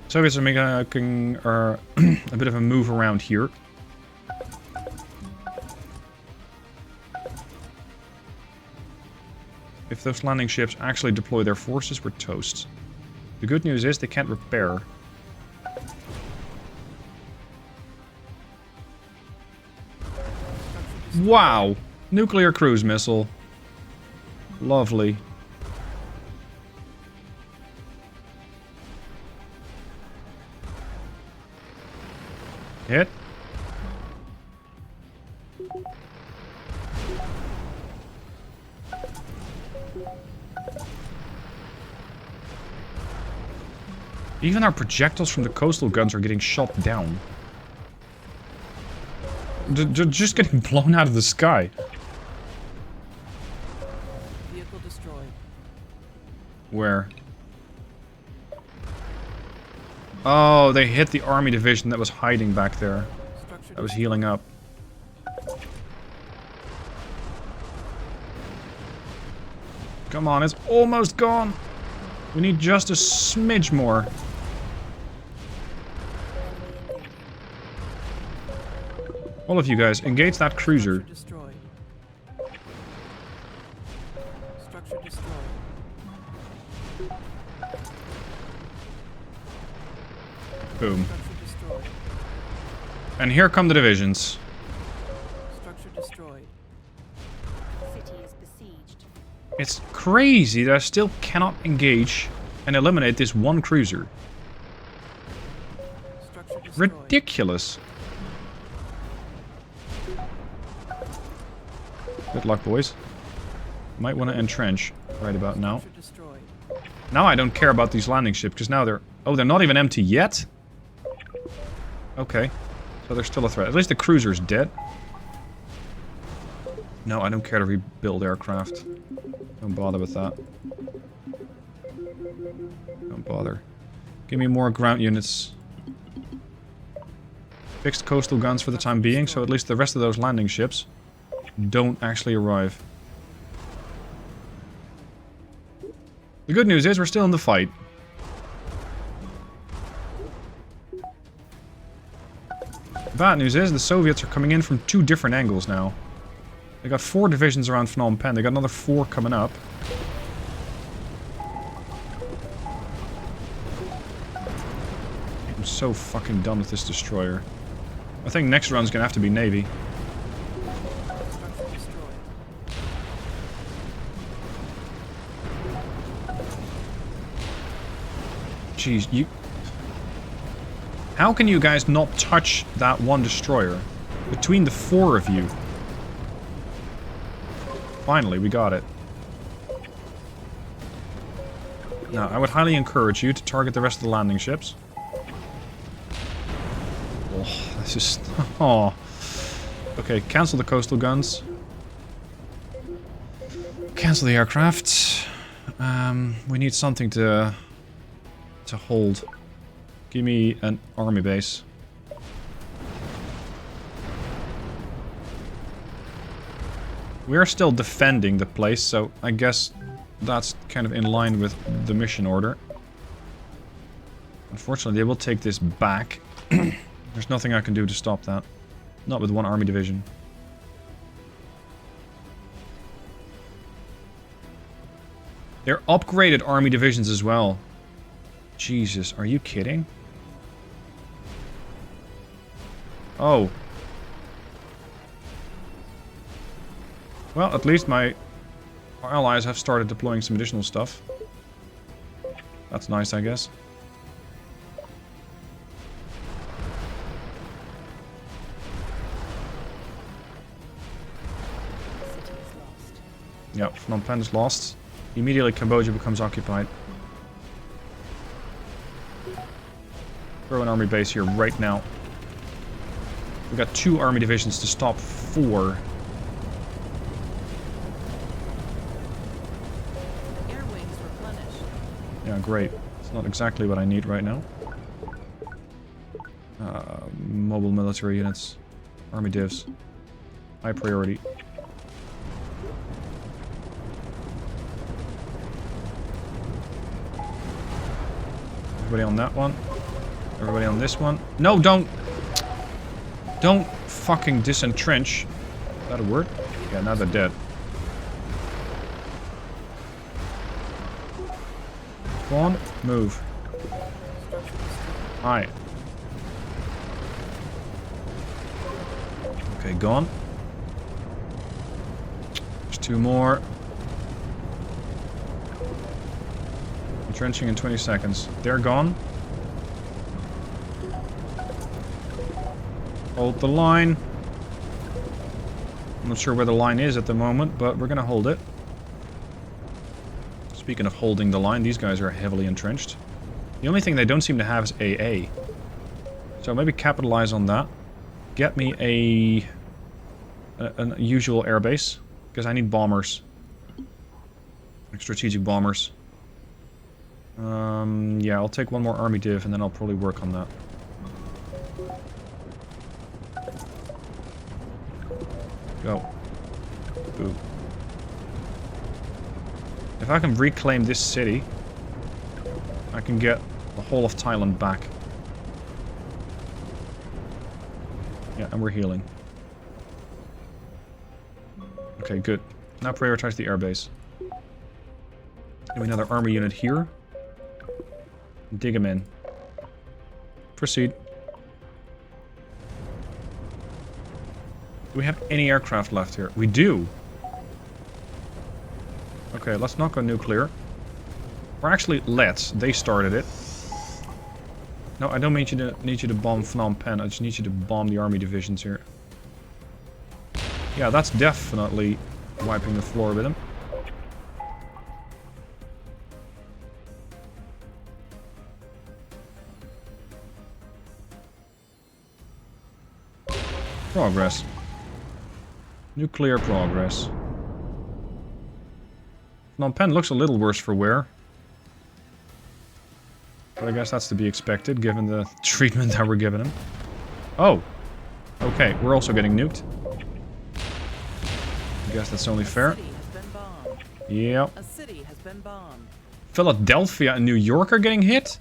Soviets are making a bit of a move around here. If those landing ships actually deploy their forces, we're toast. The good news is they can't repair. Wow! Nuclear cruise missile. Lovely. Hit. Even our projectiles from the coastal guns are getting shot down. They're just getting blown out of the sky. Vehicle destroyed. Where? Oh, they hit the army division that was hiding back there. Structure That was healing up. Come on, it's almost gone. We need just a smidge more. All of you guys, engage that cruiser. destroyed. Structure destroyed. Boom. Structure destroyed. And here come the divisions. Structure destroyed. City is besieged. It's crazy that I still cannot engage and eliminate this one cruiser. Structure destroyed. Ridiculous. Good luck, boys. Might want to entrench right about now. Structure destroyed. Now I don't care about these landing ships, because now they're... Oh, they're not even empty yet? Okay. So they're still a threat. At least the cruiser's dead. No, I don't care to rebuild aircraft. Don't bother with that. Don't bother. Give me more ground units. Fixed coastal guns for the time being, so at least the rest of those landing ships don't actually arrive. The good news is we're still in the fight. The bad news is the Soviets are coming in from 2 different angles now. They got 4 divisions around Phnom Penh. They got another 4 coming up. I'm so fucking done with this destroyer. I think next run's gonna have to be Navy. Structure destroyed. Jeez, you... How can you guys not touch that one destroyer? Between the 4 of you. Finally, we got it. Now, I would highly encourage you to target the rest of the landing ships. Oh, this is... Oh. Okay, cancel the coastal guns. Cancel the aircraft. We need something to hold. Give me an army base. We are still defending the place, so I guess that's kind of in line with the mission order. Unfortunately, they will take this back. There's nothing I can do to stop that. Not with 1 army division. They're upgraded army divisions as well. Jesus, are you kidding? Oh. Well, at least our allies have started deploying some additional stuff. That's nice, I guess. City is lost. Yep, Phnom Penh is lost. Immediately Cambodia becomes occupied. Throw an army base here right now. We got 2 army divisions to stop 4. Air wings replenished. Yeah, great. It's not exactly what I need right now. Mobile military units. Army divs. High priority. Everybody on that one. Everybody on this one. No, don't! Don't fucking disentrench. Is that a word? Yeah, now they're dead. Go on, move. Hi. Okay, gone. There's 2 more. Entrenching in 20 seconds. They're gone. Hold the line. I'm not sure where the line is at the moment, but we're gonna hold it. Speaking of holding the line, these guys are heavily entrenched. The only thing they don't seem to have is AA. So maybe capitalize on that. Get me an usual airbase, because I need bombers. Like strategic bombers. Yeah, I'll take 1 more army div and then I'll probably work on that. Go. Boo. If I can reclaim this city, I can get the whole of Thailand back. Yeah, and we're healing. Okay, good. Now prioritize the airbase. Give me another army unit here. Dig them in. Proceed. Do we have any aircraft left here? We do. Okay, let's not go nuclear. Or actually, let's. They started it. No, I don't need you to bomb Phnom Penh. I just need you to bomb the army divisions here. Yeah, that's definitely wiping the floor with them. Progress. Nuclear progress. Phnom Penh looks a little worse for wear. But I guess that's to be expected, given the treatment that we're giving him. Oh! Okay, we're also getting nuked. I guess that's only fair. A city has been bombed. Yep. A city has been bombed. Philadelphia and New York are getting hit?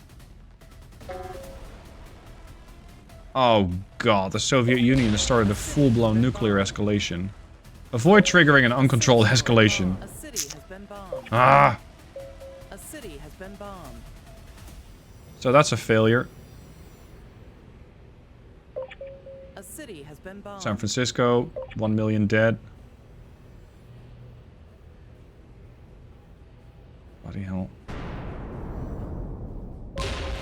Oh god, the Soviet Union has started a full-blown nuclear escalation. Avoid triggering an uncontrolled escalation. A city has been bombed. Ah! A city has been bombed. So that's a failure. A city has been bombed. San Francisco, 1 million dead. Bloody hell.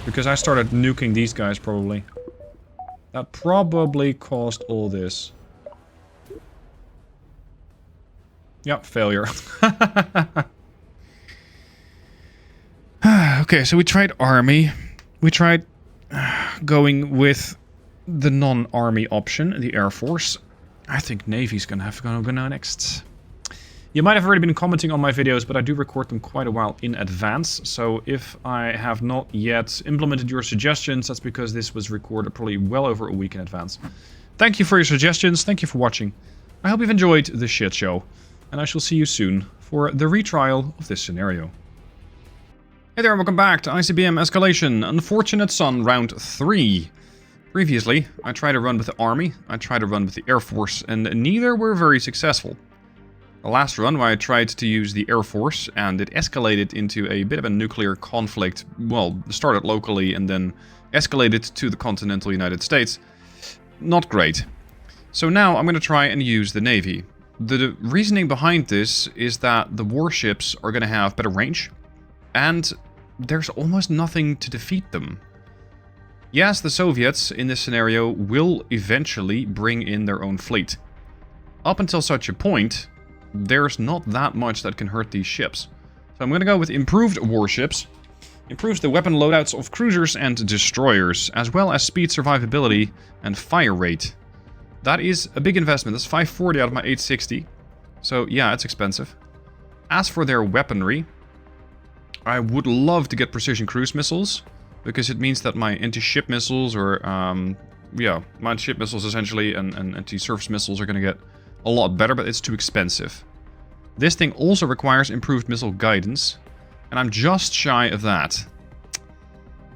Because I started nuking these guys, probably. That probably caused all this. Yep, failure. Okay, so we tried army. We tried going with the non-army option, the Air Force. I think Navy's gonna have to go next. You might have already been commenting on my videos, but I do record them quite a while in advance. So if I have not yet implemented your suggestions, that's because this was recorded probably well over a week in advance. Thank you for your suggestions. Thank you for watching. I hope you've enjoyed this shit show. And I shall see you soon for the retrial of this scenario. Hey there, welcome back to ICBM Escalation, Unfortunate Son Round 3. Previously, I tried to run with the Army, I tried to run with the Air Force, and neither were very successful. The last run, where I tried to use the Air Force, and it escalated into a bit of a nuclear conflict. Well, started locally and then escalated to the continental United States. Not great. So now I'm going to try and use the Navy. The reasoning behind this is that the warships are going to have better range, and there's almost nothing to defeat them. Yes, the Soviets in this scenario will eventually bring in their own fleet. Up until such a point, there's not that much that can hurt these ships. So I'm going to go with improved warships. Improves the weapon loadouts of cruisers and destroyers, as well as speed, survivability, and fire rate. That is a big investment. That's 540 out of my 860. So yeah, it's expensive. As for their weaponry, I would love to get precision cruise missiles, because it means that my anti-ship missiles, or yeah, my anti-ship missiles essentially, and anti-surface missiles are going to get a lot better, but it's too expensive. This thing also requires improved missile guidance, and I'm just shy of that.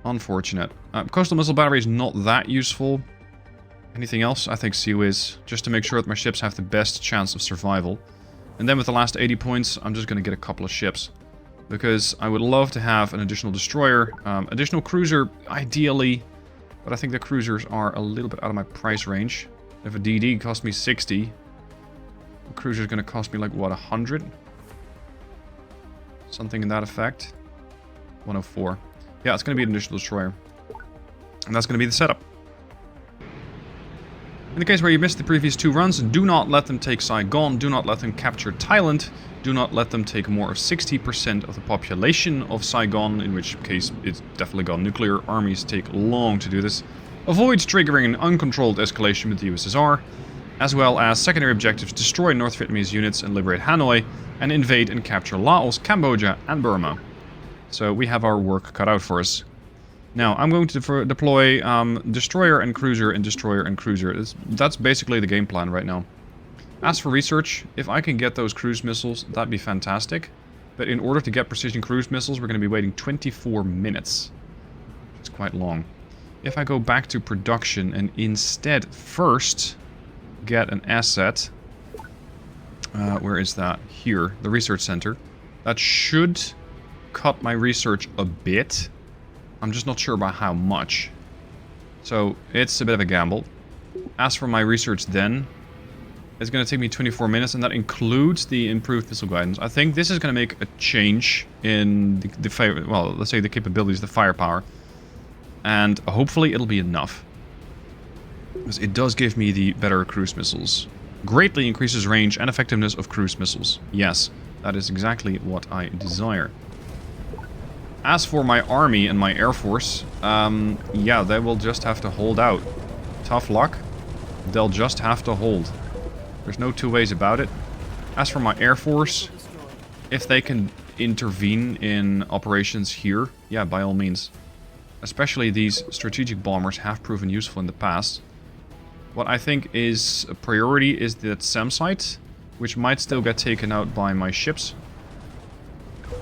Unfortunate. Coastal missile battery is not that useful. Anything else? I think SEAL is, just to make sure that my ships have the best chance of survival. And then with the last 80 points, I'm just going to get a couple of ships. Because I would love to have an additional destroyer, additional cruiser, ideally. But I think the cruisers are a little bit out of my price range. If a DD cost me 60, a cruiser is going to cost me like, what, 100? Something in that effect. 104. Yeah, it's going to be an additional destroyer. And that's going to be the setup. In the case where you missed the previous two runs, do not let them take Saigon, do not let them capture Thailand, do not let them take more of 60% of the population of Saigon, in which case it's definitely gone nuclear. Armies take long to do this. Avoid triggering an uncontrolled escalation with the USSR, as well as secondary objectives: destroy North Vietnamese units and liberate Hanoi, and invade and capture Laos, Cambodia, and Burma. So we have our work cut out for us. Now, I'm going to deploy destroyer and cruiser and destroyer and cruiser. That's basically the game plan right now. As for research, if I can get those cruise missiles, that'd be fantastic. But in order to get precision cruise missiles, we're going to be waiting 24 minutes. It's quite long. If I go back to production and instead first get an asset... where is that? Here, the research center. That should cut my research a bit. I'm just not sure about how much. So, it's a bit of a gamble. As for my research then, it's going to take me 24 minutes, and that includes the improved missile guidance. I think this is going to make a change in well, let's say the capabilities, the firepower. And hopefully it'll be enough. Because it does give me the better cruise missiles. Greatly increases range and effectiveness of cruise missiles. Yes, that is exactly what I desire. As for my army and my air force, yeah, they will just have to hold out. Tough luck. They'll just have to hold. There's no two ways about it. As for my air force, if they can intervene in operations here, yeah, by all means. Especially these strategic bombers have proven useful in the past. What I think is a priority is that SAM site, which might still get taken out by my ships.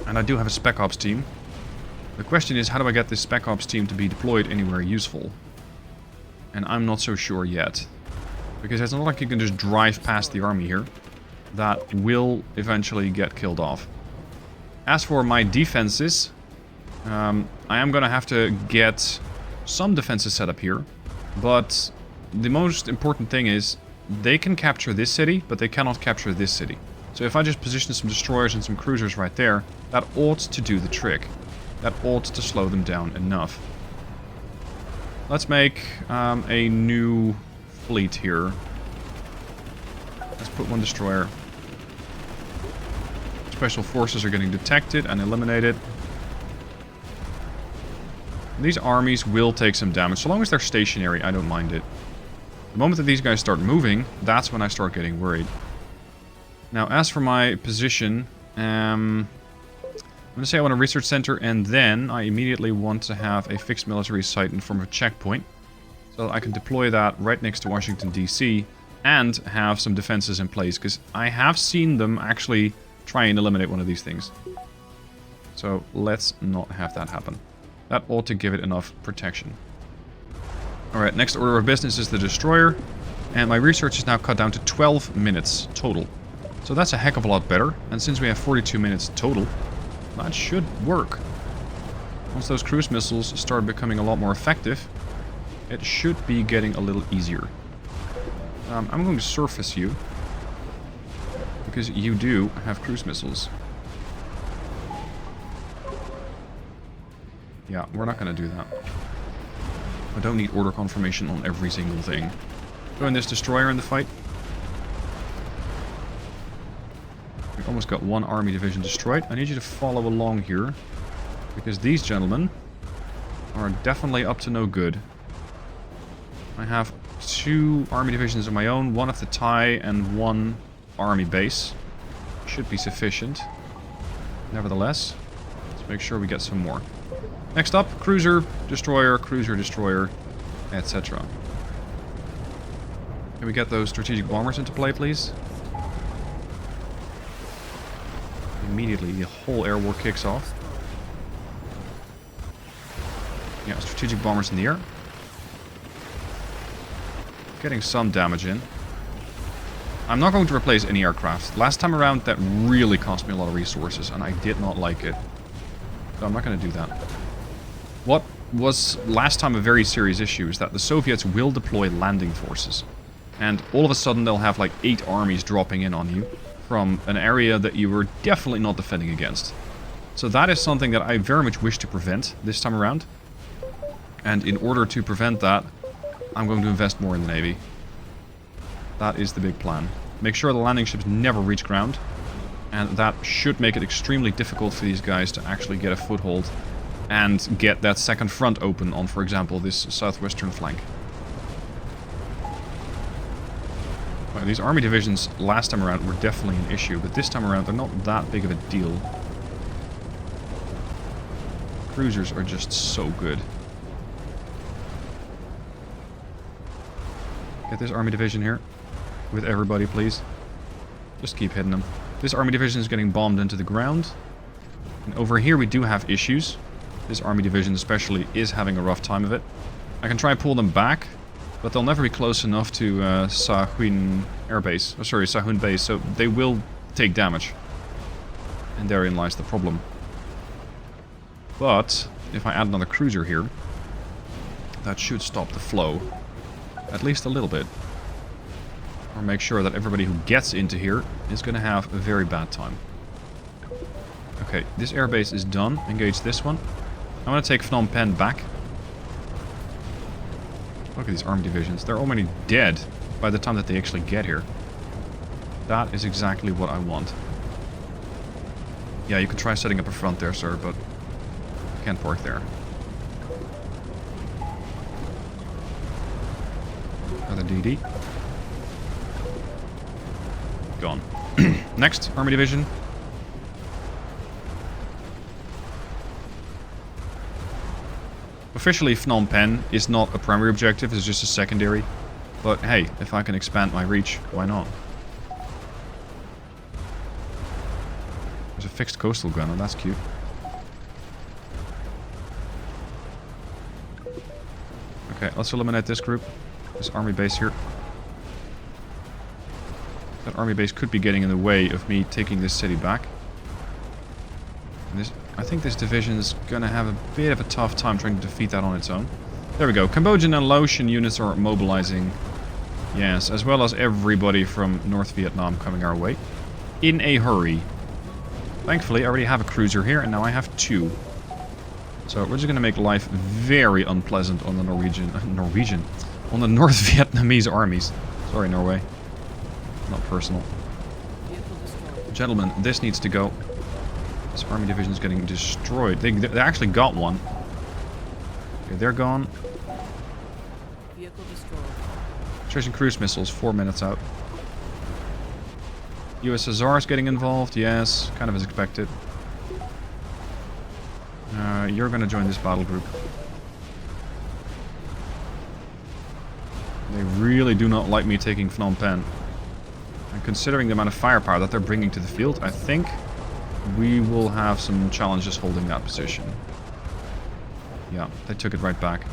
And I do have a Spec Ops team. The question is, how do I get this Spec Ops team to be deployed anywhere useful? And I'm not so sure yet. Because it's not like you can just drive past the army here. That will eventually get killed off. As for my defenses, I am going to have to get some defenses set up here. But the most important thing is, they can capture this city, but they cannot capture this city. So if I just position some destroyers and some cruisers right there, that ought to do the trick. That ought to slow them down enough. Let's make a new fleet here. Let's put one destroyer. Special forces are getting detected and eliminated. These armies will take some damage. So long as they're stationary, I don't mind it. The moment that these guys start moving, that's when I start getting worried. Now, as for my position, I'm going to say I want a research center, and then I immediately want to have a fixed military site in form of a checkpoint. So that I can deploy that right next to Washington, D.C. and have some defenses in place, because I have seen them actually try and eliminate one of these things. So let's not have that happen. That ought to give it enough protection. Alright, next order of business is the destroyer. And my research is now cut down to 12 minutes total. So that's a heck of a lot better. And since we have 42 minutes total, that should work. Once those cruise missiles start becoming a lot more effective, it should be getting a little easier. I'm going to surface you, because you do have cruise missiles. Yeah, we're not going to do that. I don't need order confirmation on every single thing. Throwing this destroyer in the fight. We almost got one army division destroyed. I need you to follow along here, because these gentlemen are definitely up to no good. I have 2 army divisions of my own, one of the Thai and one army base. Should be sufficient. Nevertheless, let's make sure we get some more. Next up, cruiser, destroyer, etc. Can we get those strategic bombers into play, please? Immediately, the whole air war kicks off. Yeah, strategic bombers in the air. Getting some damage in. I'm not going to replace any aircraft. Last time around, that really cost me a lot of resources, and I did not like it. So I'm not going to do that. What was last time a very serious issue is that the Soviets will deploy landing forces. And all of a sudden they'll have like 8 armies dropping in on you from an area that you were definitely not defending against. So that is something that I very much wish to prevent this time around. And in order to prevent that, I'm going to invest more in the Navy. That is the big plan. Make sure the landing ships never reach ground. And that should make it extremely difficult for these guys to actually get a foothold and get that second front open on, for example, this southwestern flank. Well, these army divisions last time around were definitely an issue, but this time around they're not that big of a deal. Cruisers are just so good. Get this army division here with everybody, please. Just keep hitting them. This army division is getting bombed into the ground. And over here we do have issues. This army division especially is having a rough time of it. I can try and pull them back, but they'll never be close enough to Sahun airbase. Oh, sorry, Sahun base, so they will take damage. And therein lies the problem. But if I add another cruiser here, that should stop the flow. At least a little bit. Or make sure that everybody who gets into here is going to have a very bad time. Okay, this airbase is done. Engage this one. I'm going to take Phnom Penh back. Look at these army divisions. They're already dead by the time that they actually get here. That is exactly what I want. Yeah, you can try setting up a front there, sir, but you can't park there. Another DD. Gone. Next, army division. officially Phnom Penh is not a primary objective, it's just a secondary. But hey, if I can expand my reach, why not? There's a fixed coastal gunner, that's cute. Okay, let's eliminate this group. This army base here. That army base could be getting in the way of me taking this city back. And this, I think this division is going to have a bit of a tough time trying to defeat that on its own. There we go. Cambodian and Laotian units are mobilizing. Yes, as well as everybody from North Vietnam coming our way. In a hurry. Thankfully, I already have a cruiser here, and now I have 2. So we're just going to make life very unpleasant on the on the North Vietnamese armies. Sorry, Norway. Not personal. Gentlemen, this needs to go. This army division is getting destroyed. They actually got one. Okay, they're gone. Vehicle destroyed. Chasing cruise missiles, 4 minutes out. USSR is getting involved, yes, kind of as expected. You're going to join this battle group. They really do not like me taking Phnom Penh. And considering the amount of firepower that they're bringing to the field, I think we will have some challenges holding that position. Yeah, they took it right back.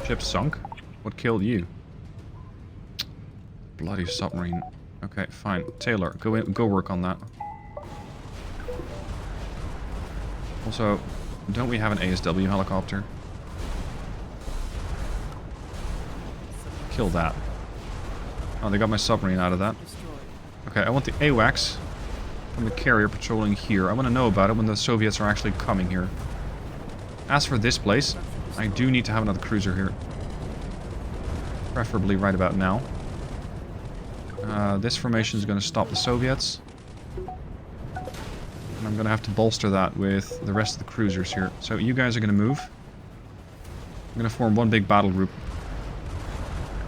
Ship sunk? What killed you? Bloody submarine. Okay, fine. Taylor, go work on that. Also, don't we have an ASW helicopter? Kill that. Oh, they got my submarine out of that. Okay, I want the AWACS from the carrier patrolling here. I want to know about it when the Soviets are actually coming here. As for this place, I do need to have another cruiser here. Preferably right about now. This formation is going to stop the Soviets. And I'm going to have to bolster that with the rest of the cruisers here. So you guys are going to move. I'm going to form one big battle group.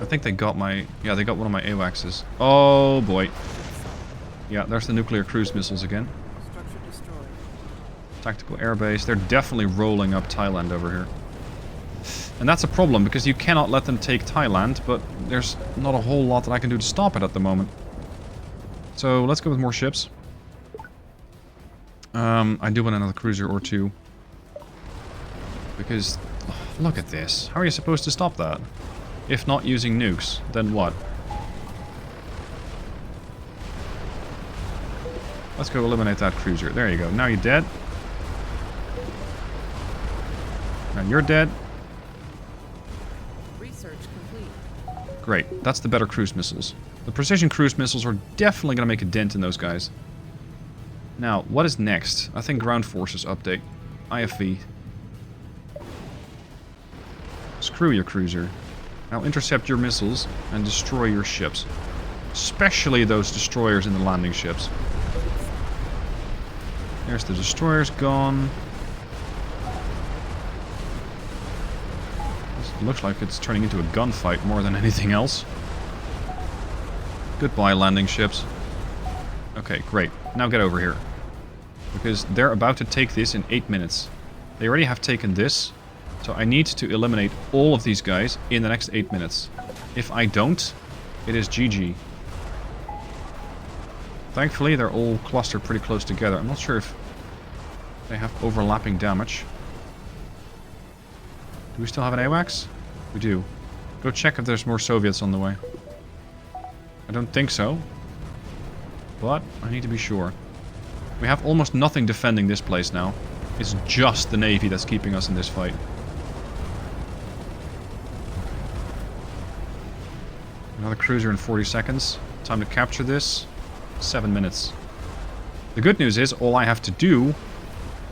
I think they got my... Yeah, they got one of my AWACSs. Oh, boy. Yeah, there's the nuclear cruise missiles again. Structure destroyed. Tactical airbase. They're definitely rolling up Thailand over here. And that's a problem, because you cannot let them take Thailand, but there's not a whole lot that I can do to stop it at the moment. So, let's go with more ships. I do want another cruiser or 2. Because, look at this. How are you supposed to stop that? If not using nukes, then what? Let's go eliminate that cruiser. There you go. Now you're dead. Now you're dead. Research complete. Great. That's the better cruise missiles. The precision cruise missiles are definitely going to make a dent in those guys. Now, what is next? I think ground forces update. IFV. Screw your cruiser. Now intercept your missiles and destroy your ships. Especially those destroyers in the landing ships. There's the destroyers gone. This looks like it's turning into a gunfight more than anything else. Goodbye, landing ships. Okay, great. Now get over here. Because they're about to take this in 8 minutes. They already have taken this. So I need to eliminate all of these guys in the next 8 minutes. If I don't, it is GG. Thankfully, they're all clustered pretty close together. I'm not sure if they have overlapping damage. Do we still have an AWACS? We do. Go check if there's more Soviets on the way. I don't think so. But I need to be sure. We have almost nothing defending this place now. It's just the Navy that's keeping us in this fight. Another cruiser in 40 seconds. Time to capture this. 7 minutes. The good news is, all I have to do...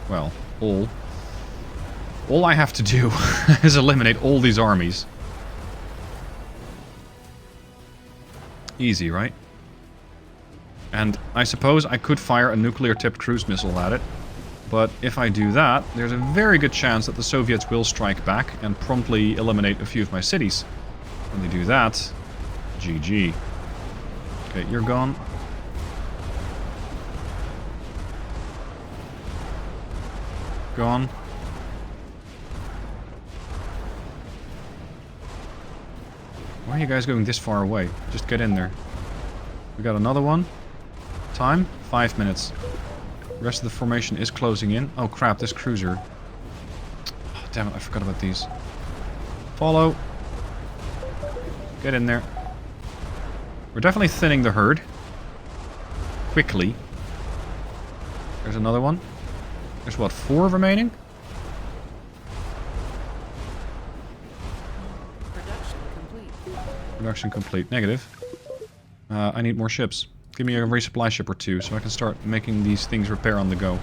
Well, all I have to do is eliminate all these armies. Easy, right? And I suppose I could fire a nuclear-tipped cruise missile at it. But if I do that, there's a very good chance that the Soviets will strike back and promptly eliminate a few of my cities. When they do that, GG. Okay, you're gone. Gone. Why are you guys going this far away? Just get in there. We got another one. Time? 5 minutes. The rest of the formation is closing in. Oh crap, this cruiser. Oh, damn it, I forgot about these. Follow. Get in there. We're definitely thinning the herd. Quickly. There's another one. There's what, 4 remaining? Production complete. Production complete. Negative. I need more ships. Give me a resupply ship or 2 so I can start making these things repair on the go.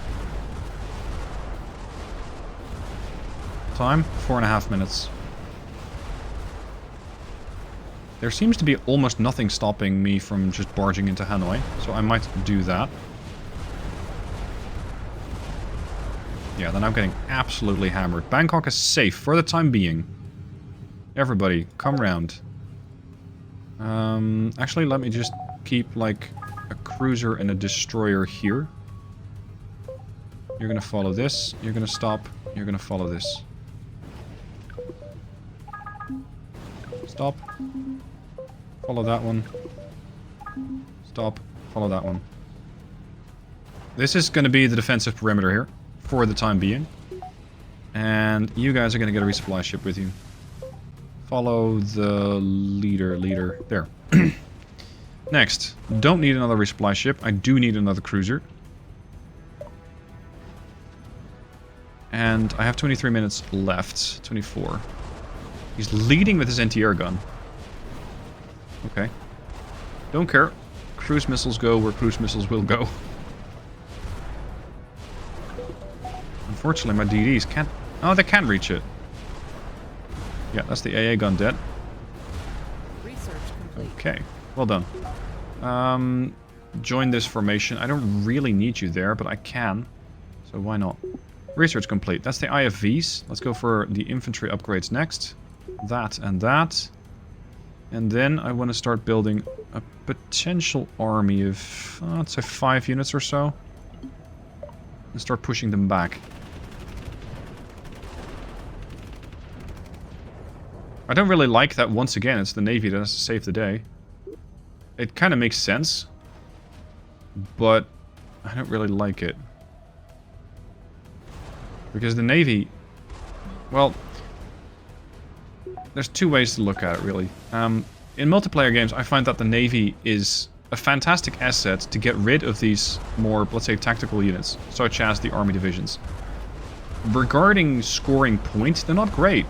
Time? 4.5 minutes. There seems to be almost nothing stopping me from just barging into Hanoi, so I might do that. Yeah, then I'm getting absolutely hammered. Bangkok is safe for the time being. Everybody, come round. Actually, let me just keep, like, a cruiser and a destroyer here. You're gonna follow this. You're gonna stop. You're gonna follow this. Stop. Follow that one. Stop. Follow that one. This is gonna be the defensive perimeter here. For the time being. And you guys are going to get a resupply ship with you. Follow the leader. There. Next. Don't need another resupply ship. I do need another cruiser. And I have 23 minutes left. 24. He's leading with his anti-air gun. Okay. Don't care. Cruise missiles go where cruise missiles will go. Unfortunately, my DDs can't... Oh, they can reach it. Yeah, that's the AA gun dead. Research complete. Okay, well done. Join this formation. I don't really need you there, but I can. So why not? Research complete. That's the IFVs. Let's go for the infantry upgrades next. That and that. And then I want to start building a potential army of, I'd say 5 units or so. And start pushing them back. I don't really like that, once again, it's the Navy that has to save the day. It kind of makes sense. But I don't really like it. Because the Navy... Well... There's 2 ways to look at it, really. In multiplayer games, I find that the Navy is a fantastic asset to get rid of these more, let's say, tactical units, such as the army divisions. Regarding scoring points, they're not great,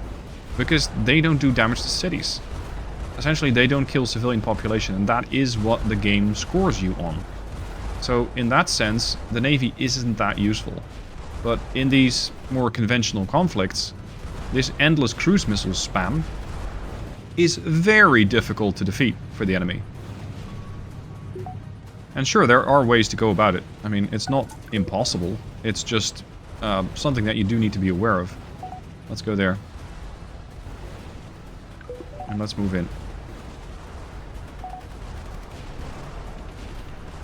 because they don't do damage to cities. Essentially, they don't kill civilian population, and that is what the game scores you on. So, in that sense, the Navy isn't that useful. But in these more conventional conflicts, this endless cruise missile spam is very difficult to defeat for the enemy. And sure, there are ways to go about it. I mean, it's not impossible. It's just something that you do need to be aware of. Let's go there. And let's move in.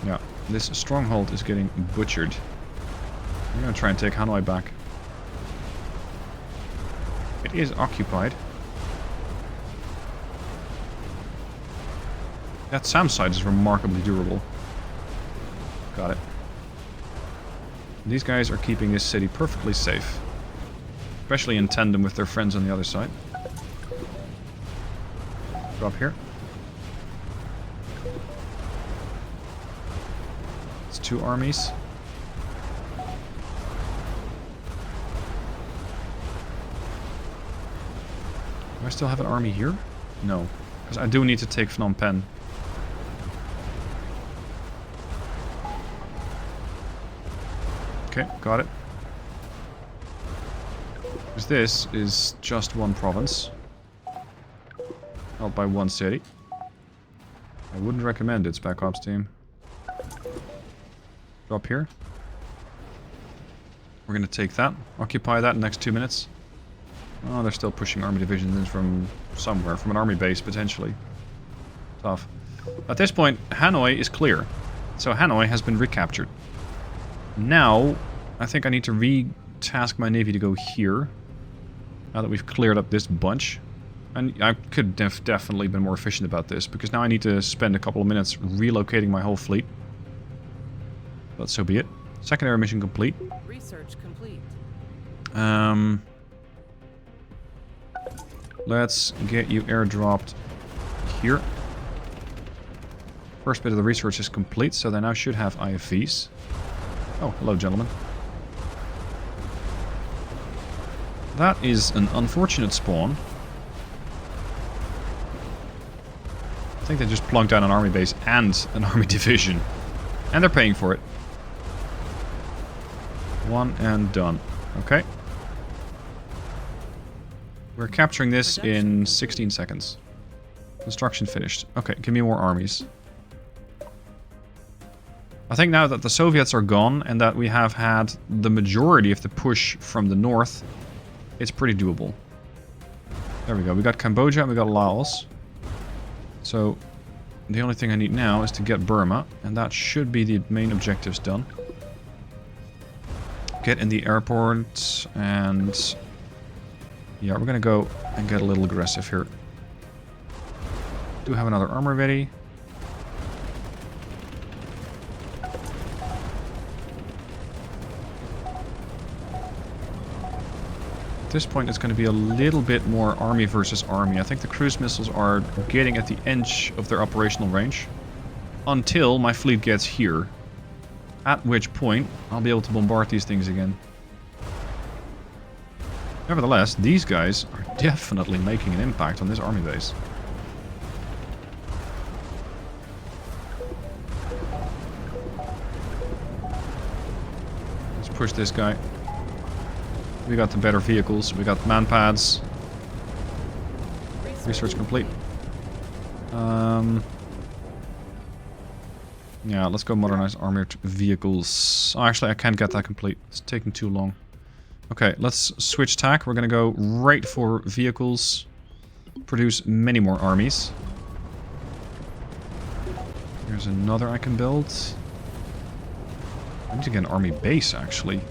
Yeah, this stronghold is getting butchered. I'm gonna try and take Hanoi back. It is occupied. That SAM site is remarkably durable. Got it. These guys are keeping this city perfectly safe. Especially in tandem with their friends on the other side. Drop here. It's 2 armies. Do I still have an army here? No. Because I do need to take Phnom Penh. Okay, got it. Because this is just 1 province. Held by 1 city. I wouldn't recommend it, Spec Ops team. Drop here. We're gonna take that. Occupy that in the next 2 minutes. Oh, they're still pushing army divisions in from somewhere. From an army base, potentially. Tough. At this point, Hanoi is clear. So Hanoi has been recaptured. Now, I think I need to task my navy to go here. Now that we've cleared up this bunch. And I could definitely been more efficient about this, because now I need to spend a couple of minutes relocating my whole fleet. But so be it. Secondary mission complete. Research complete. Let's get you airdropped here. First bit of the research is complete, so they now should have IFVs. Oh, hello, gentlemen. That is an unfortunate spawn. I think they just plunked down an army base and an army division. And they're paying for it. One and done. Okay. We're capturing this in 16 seconds. Construction finished. Okay, give me more armies. I think now that the Soviets are gone and that we have had the majority of the push from the north, it's pretty doable. There we go. We got Cambodia and we got Laos. So the only thing I need now is to get Burma, and that should be the main objectives done. Get in the airport, and yeah, we're gonna go and get a little aggressive here. Do have another armor ready. At this point, it's going to be a little bit more army versus army. I think the cruise missiles are getting at the edge of their operational range until my fleet gets here. At which point, I'll be able to bombard these things again. Nevertheless, these guys are definitely making an impact on this army base. Let's push this guy. We got the better vehicles. We got manpads. Research complete. Yeah, let's go modernize armored vehicles. Oh, actually, I can't get that complete. It's taking too long. Okay, let's switch tack. We're gonna go right for vehicles. Produce many more armies. Here's another I can build. I need to get an army base, actually.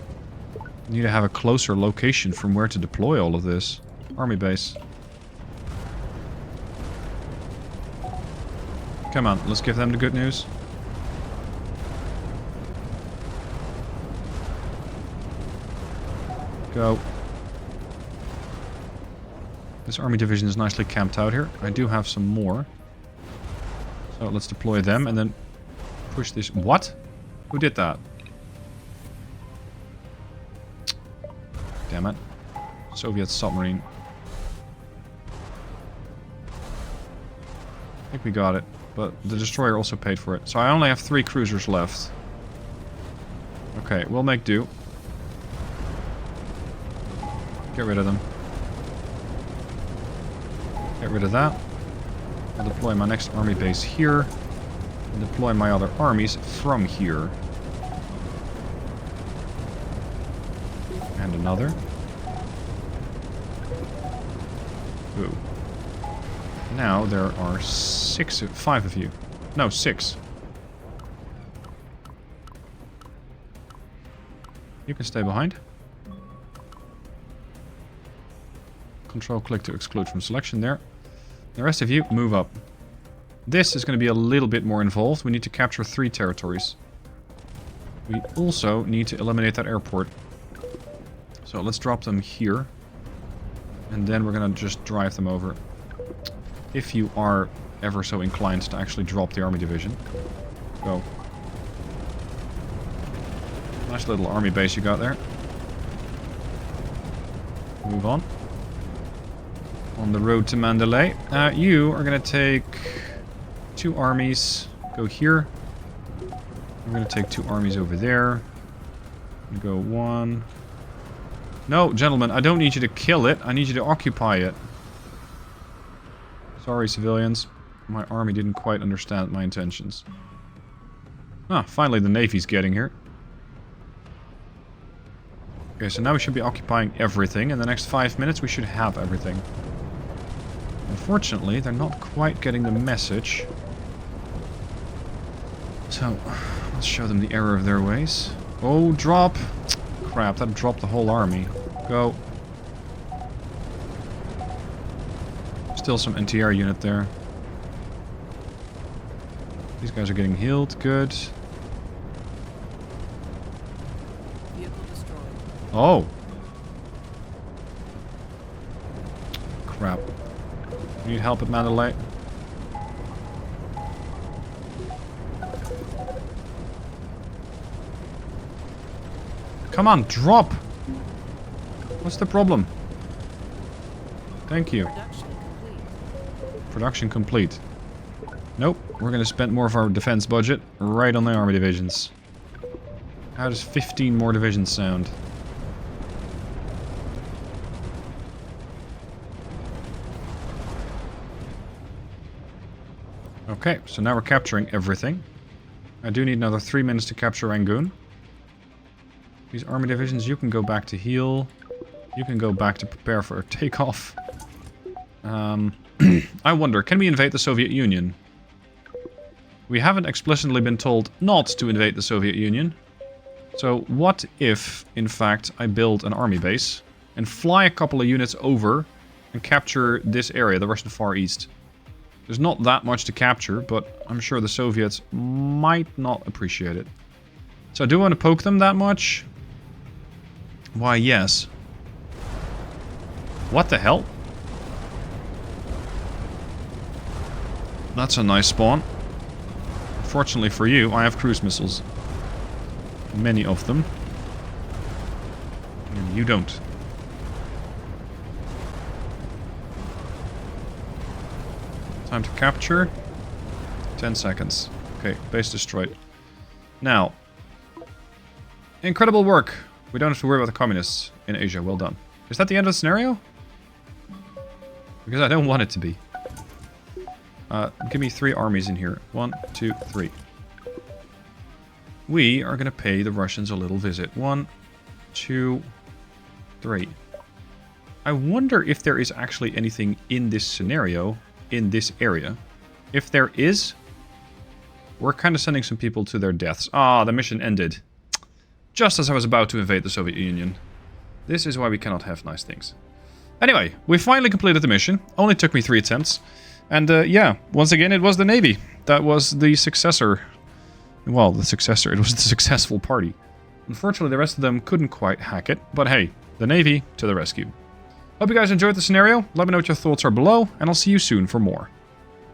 I need to have a closer location from where to deploy all of this. Army base. Come on, let's give them the good news. Go. This army division is nicely camped out here. I do have some more. So let's deploy them and then push this. What? Who did that? Damn it. Soviet submarine. I think we got it. But the destroyer also paid for it. So I only have 3 cruisers left. Okay, we'll make do. Get rid of them. Get rid of that. I'll deploy my next army base here. And deploy my other armies from here. And another. Ooh. Now there are 5 of you. No, 6. You can stay behind. Control click to exclude from selection there. The rest of you, move up. This is going to be a little bit more involved. We need to capture 3 territories. We also need to eliminate that airport. So let's drop them here. And then we're going to just drive them over. If you are ever so inclined to actually drop the army division. Go. Nice little army base you got there. Move on. On the road to Mandalay. You are going to take 2 armies. Go here. We're going to take 2 armies over there. Go 1. No, gentlemen, I don't need you to kill it. I need you to occupy it. Sorry, civilians. My army didn't quite understand my intentions. Ah, finally the Navy's getting here. Okay, so now we should be occupying everything. In the next 5 minutes we should have everything. Unfortunately, they're not quite getting the message. So, let's show them the error of their ways. Oh, drop! crap, that dropped the whole army. Go. Still some NTR unit there. These guys are getting healed. Good. Vehicle destroyed. Oh. Crap. Need help at Mandalay? Come on, drop! What's the problem? Thank you. Production complete. Production complete. Nope, we're gonna spend more of our defense budget right on the army divisions. How does 15 more divisions sound? Okay, so now we're capturing everything. I do need another 3 minutes to capture Rangoon. These army divisions, you can go back to heal. You can go back to prepare for a takeoff. I wonder, can we invade the Soviet Union? We haven't explicitly been told not to invade the Soviet Union. So what if, in fact, I build an army base and fly a couple of units over and capture this area, the Russian Far East? There's not that much to capture, but I'm sure the Soviets might not appreciate it. So do I want to poke them that much? Why, yes. What the hell? That's a nice spawn. Fortunately for you, I have cruise missiles. Many of them. And you don't. Time to capture. 10 seconds. Okay, base destroyed. Now. Incredible work. We don't have to worry about the communists in Asia. Well done. Is that the end of the scenario? Because I don't want it to be. Give me 3 armies in here. 1, 2, 3. We are going to pay the Russians a little visit. 1, 2, 3. I wonder if there is actually anything in this scenario, in this area. If there is, we're kind of sending some people to their deaths. Ah, the mission ended. Just as I was about to invade the Soviet Union. This is why we cannot have nice things. Anyway, we finally completed the mission. Only took me 3 attempts. And yeah, once again, it was the Navy. That was the successor. Well, the successor. It was the successful party. Unfortunately, the rest of them couldn't quite hack it. But hey, the Navy to the rescue. Hope you guys enjoyed the scenario. Let me know what your thoughts are below. And I'll see you soon for more.